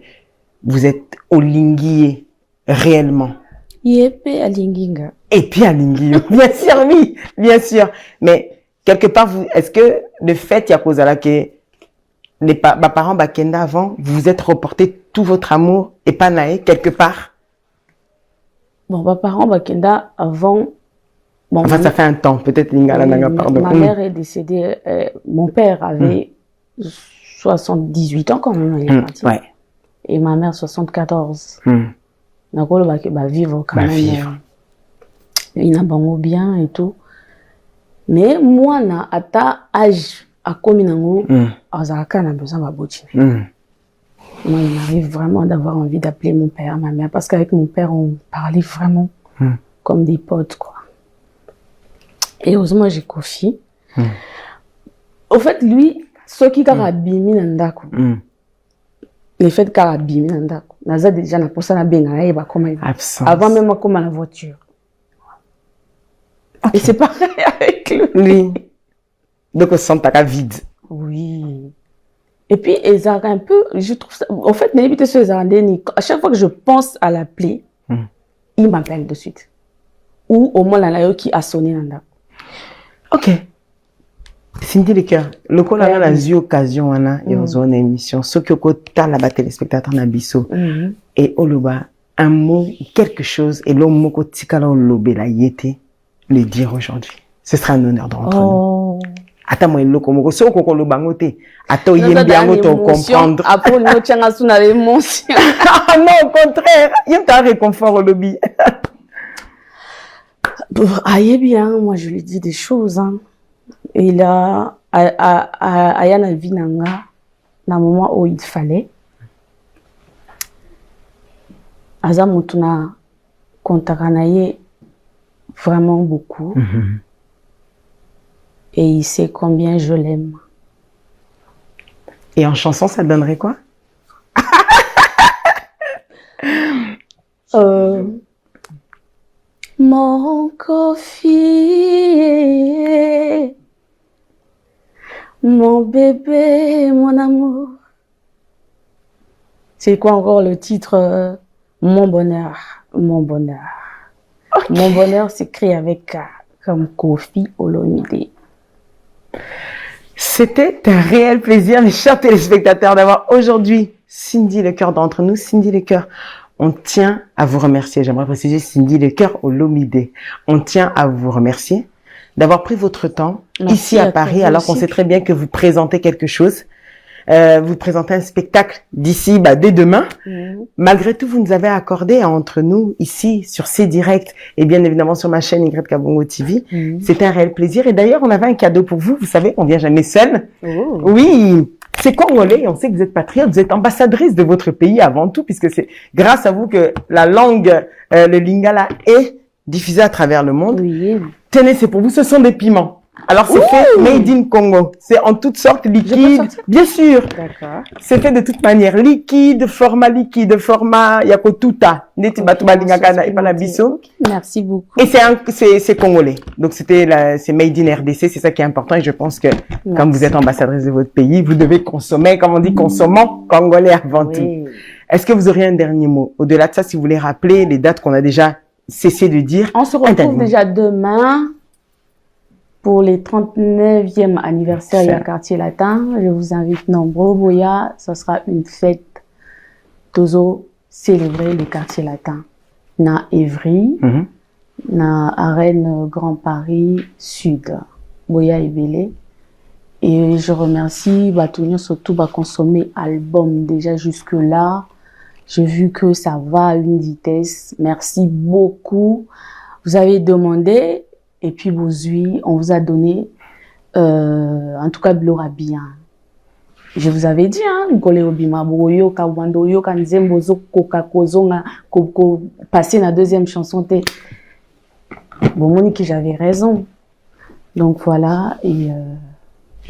Speaker 2: vous êtes au linguier réellement.
Speaker 1: Yepe à linginga.
Speaker 2: Et puis à linguier. Bien sûr, oui, bien sûr. Mais quelque part, est-ce que le fait, Yakozala, que les parents bakenda avant, vous vous êtes reporté tout votre amour et pas naé quelque part?
Speaker 1: Bon, mes parents bakenda avant. Bon,
Speaker 2: enfin, ça fait un temps, peut-être Lingala Nanga, pardon.
Speaker 1: Ma mère est décédée, mon père avait 78 ans quand même, il est parti.
Speaker 2: Ouais.
Speaker 1: Et ma mère 74. Nakolo ba vivre quand même. Il n'a pas bien et tout. Mais moi, na ata âge à Kominango, Azaraka n'a besoin de botiner. Moi, il m'arrive vraiment d'avoir envie d'appeler mon père, ma mère, parce qu'avec mon père, on parlait vraiment comme des potes, quoi. Et heureusement, j'ai confié. Au fait, lui, ce qui a bimi nandako, les faits qu'a bimi nandako, naza déjà na posa na benga, il va comme il va. Avant même comme la voiture. Okay. Et c'est pareil avec lui.
Speaker 2: Donc, on sent ta vide.
Speaker 1: Oui. Et puis, Ezara un peu, je trouve ça, en fait, n'évitez ce Ezara, à chaque fois que je pense à l'appeler, il m'appelle de suite. Ou au moins, la qui a sonné nandako.
Speaker 2: Ok. Cindy le cœur. Le coup là, la zio occasion, on a, et on a une émission. Ce que t'as là-bas, téléspectateur Nabiso. Et Oloba, un mot, quelque chose, et l'homme moko tikala olobe la yete, le dire aujourd'hui. Ce sera un honneur d'entre nous. Attends, moi, le comme so koko lo bangote. Attends, yem bien te comprendre.
Speaker 1: Après, nous tiens à son émotion.
Speaker 2: Non, au contraire. Yem ta réconfort au lobby.
Speaker 1: Aïe bien, moi je lui dis des choses. Hein. Et là, Aya na vie nanga, na moment où il fallait. Aza mutuna kontakanaye vraiment beaucoup. Et il sait combien je l'aime.
Speaker 2: Et en chanson, ça donnerait quoi?
Speaker 1: Mon Kofi, mon bébé, mon amour. C'est quoi encore le titre? Mon bonheur, mon bonheur. Okay. Mon bonheur s'écrit avec K, comme Kofi Olomide.
Speaker 2: C'était un réel plaisir, mes chers téléspectateurs, d'avoir aujourd'hui Cindy Lecœur d'entre nous. Cindy Lecœur, on tient à vous remercier. J'aimerais préciser Cindy Lecœur Olomide. On tient à vous remercier d'avoir pris votre temps ici à Paris, alors qu'on sait très bien que vous présentez quelque chose. Vous présentez un spectacle d'ici dès demain. Malgré tout, vous nous avez accordé entre nous ici sur C-Direct et bien évidemment sur ma chaîne Y Kabongo TV. C'était un réel plaisir. Et d'ailleurs, on avait un cadeau pour vous. Vous savez, on vient jamais seul. Oui, c'est congolais. On sait que vous êtes patriote. Vous êtes ambassadrice de votre pays avant tout, puisque c'est grâce à vous que la langue, le lingala, est diffusée à travers le monde.
Speaker 1: Oui.
Speaker 2: Tenez, c'est pour vous. Ce sont des piments. Alors, c'est fait made in Congo. C'est en toutes sortes liquide. Bien sûr.
Speaker 1: D'accord.
Speaker 2: C'est fait de toute manière. Liquide, format yakotuta.
Speaker 1: Merci beaucoup.
Speaker 2: Et c'est congolais. Donc, c'est made in RDC. C'est ça qui est important. Et je pense que, comme vous êtes ambassadrice de votre pays, vous devez consommer, comme on dit, consommons congolais avant tout. Est-ce que vous auriez un dernier mot? Au-delà de ça, si vous voulez rappeler les dates qu'on a déjà cessé de dire.
Speaker 1: On se retrouve déjà demain. Pour les 39e anniversaire du quartier latin, je vous invite nombreux. Boya, ce sera une fête. Tozo célébrer le quartier latin. Na Évry, na Arène Grand Paris Sud. Boya et Belé. Et je remercie Batounion surtout de consommer album déjà jusque là. J'ai vu que ça va à une vitesse. Merci beaucoup. Vous avez demandé. Et puis, on vous a donné, en tout cas, Blora bien. Je vous avais dit, hein, passer la deuxième chanson, bon, Monique, j'avais raison. Donc, voilà, et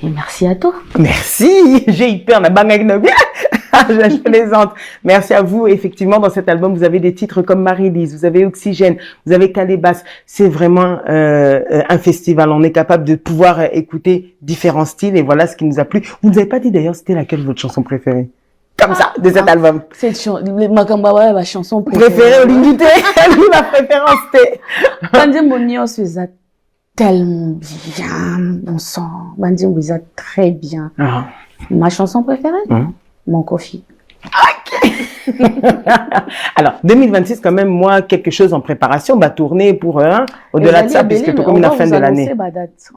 Speaker 1: merci à toi.
Speaker 2: Merci, j'ai eu peur, je plaisante. Merci à vous. Effectivement, dans cet album, vous avez des titres comme Marie-Lise, vous avez Oxygène, vous avez Calébas. C'est vraiment un festival. On est capable de pouvoir écouter différents styles et voilà ce qui nous a plu. Vous nous avez pas dit d'ailleurs c'était laquelle votre chanson préférée? Comme ça, de cet album.
Speaker 1: C'est ma chanson préférée.
Speaker 2: Préférée au limité. Ma préférence, c'était.
Speaker 1: Bandimonios faisait tellement bien, mon sang. Bandimonios faisait très bien. Ma chanson préférée? Mon Kofi.
Speaker 2: Ok. Alors, 2026, quand même, moi, quelque chose en préparation, tourner pour au-delà de ça, puisque c'est comme la fin de l'année.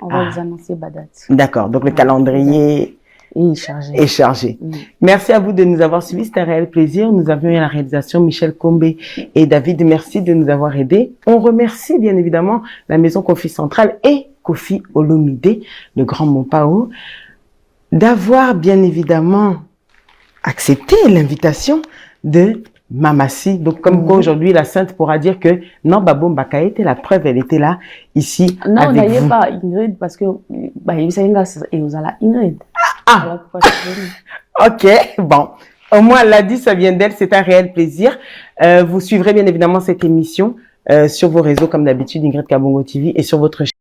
Speaker 1: On va vous annoncer Badat.
Speaker 2: D'accord, donc le calendrier est chargé. Merci à vous de nous avoir suivis, c'était un réel plaisir. Nous avions eu à la réalisation Michel Combé et David, merci de nous avoir aidés. On remercie bien évidemment la maison Kofi Centrale et Kofi Olomide, le grand Mompao, d'avoir bien évidemment accepter l'invitation de Mamassi. Donc, comme quoi aujourd'hui, la sainte pourra dire que non, Babo Mbaka était la preuve, elle était là, ici,
Speaker 1: non,
Speaker 2: avec vous.
Speaker 1: Non, on pas Ingrid parce que, et vous allez Ingrid.
Speaker 2: Ok, bon. Au moins, elle l'a dit, ça vient d'elle, c'est un réel plaisir. Vous suivrez bien évidemment cette émission sur vos réseaux, comme d'habitude, Ingrid Kabongo TV, et sur votre chaîne.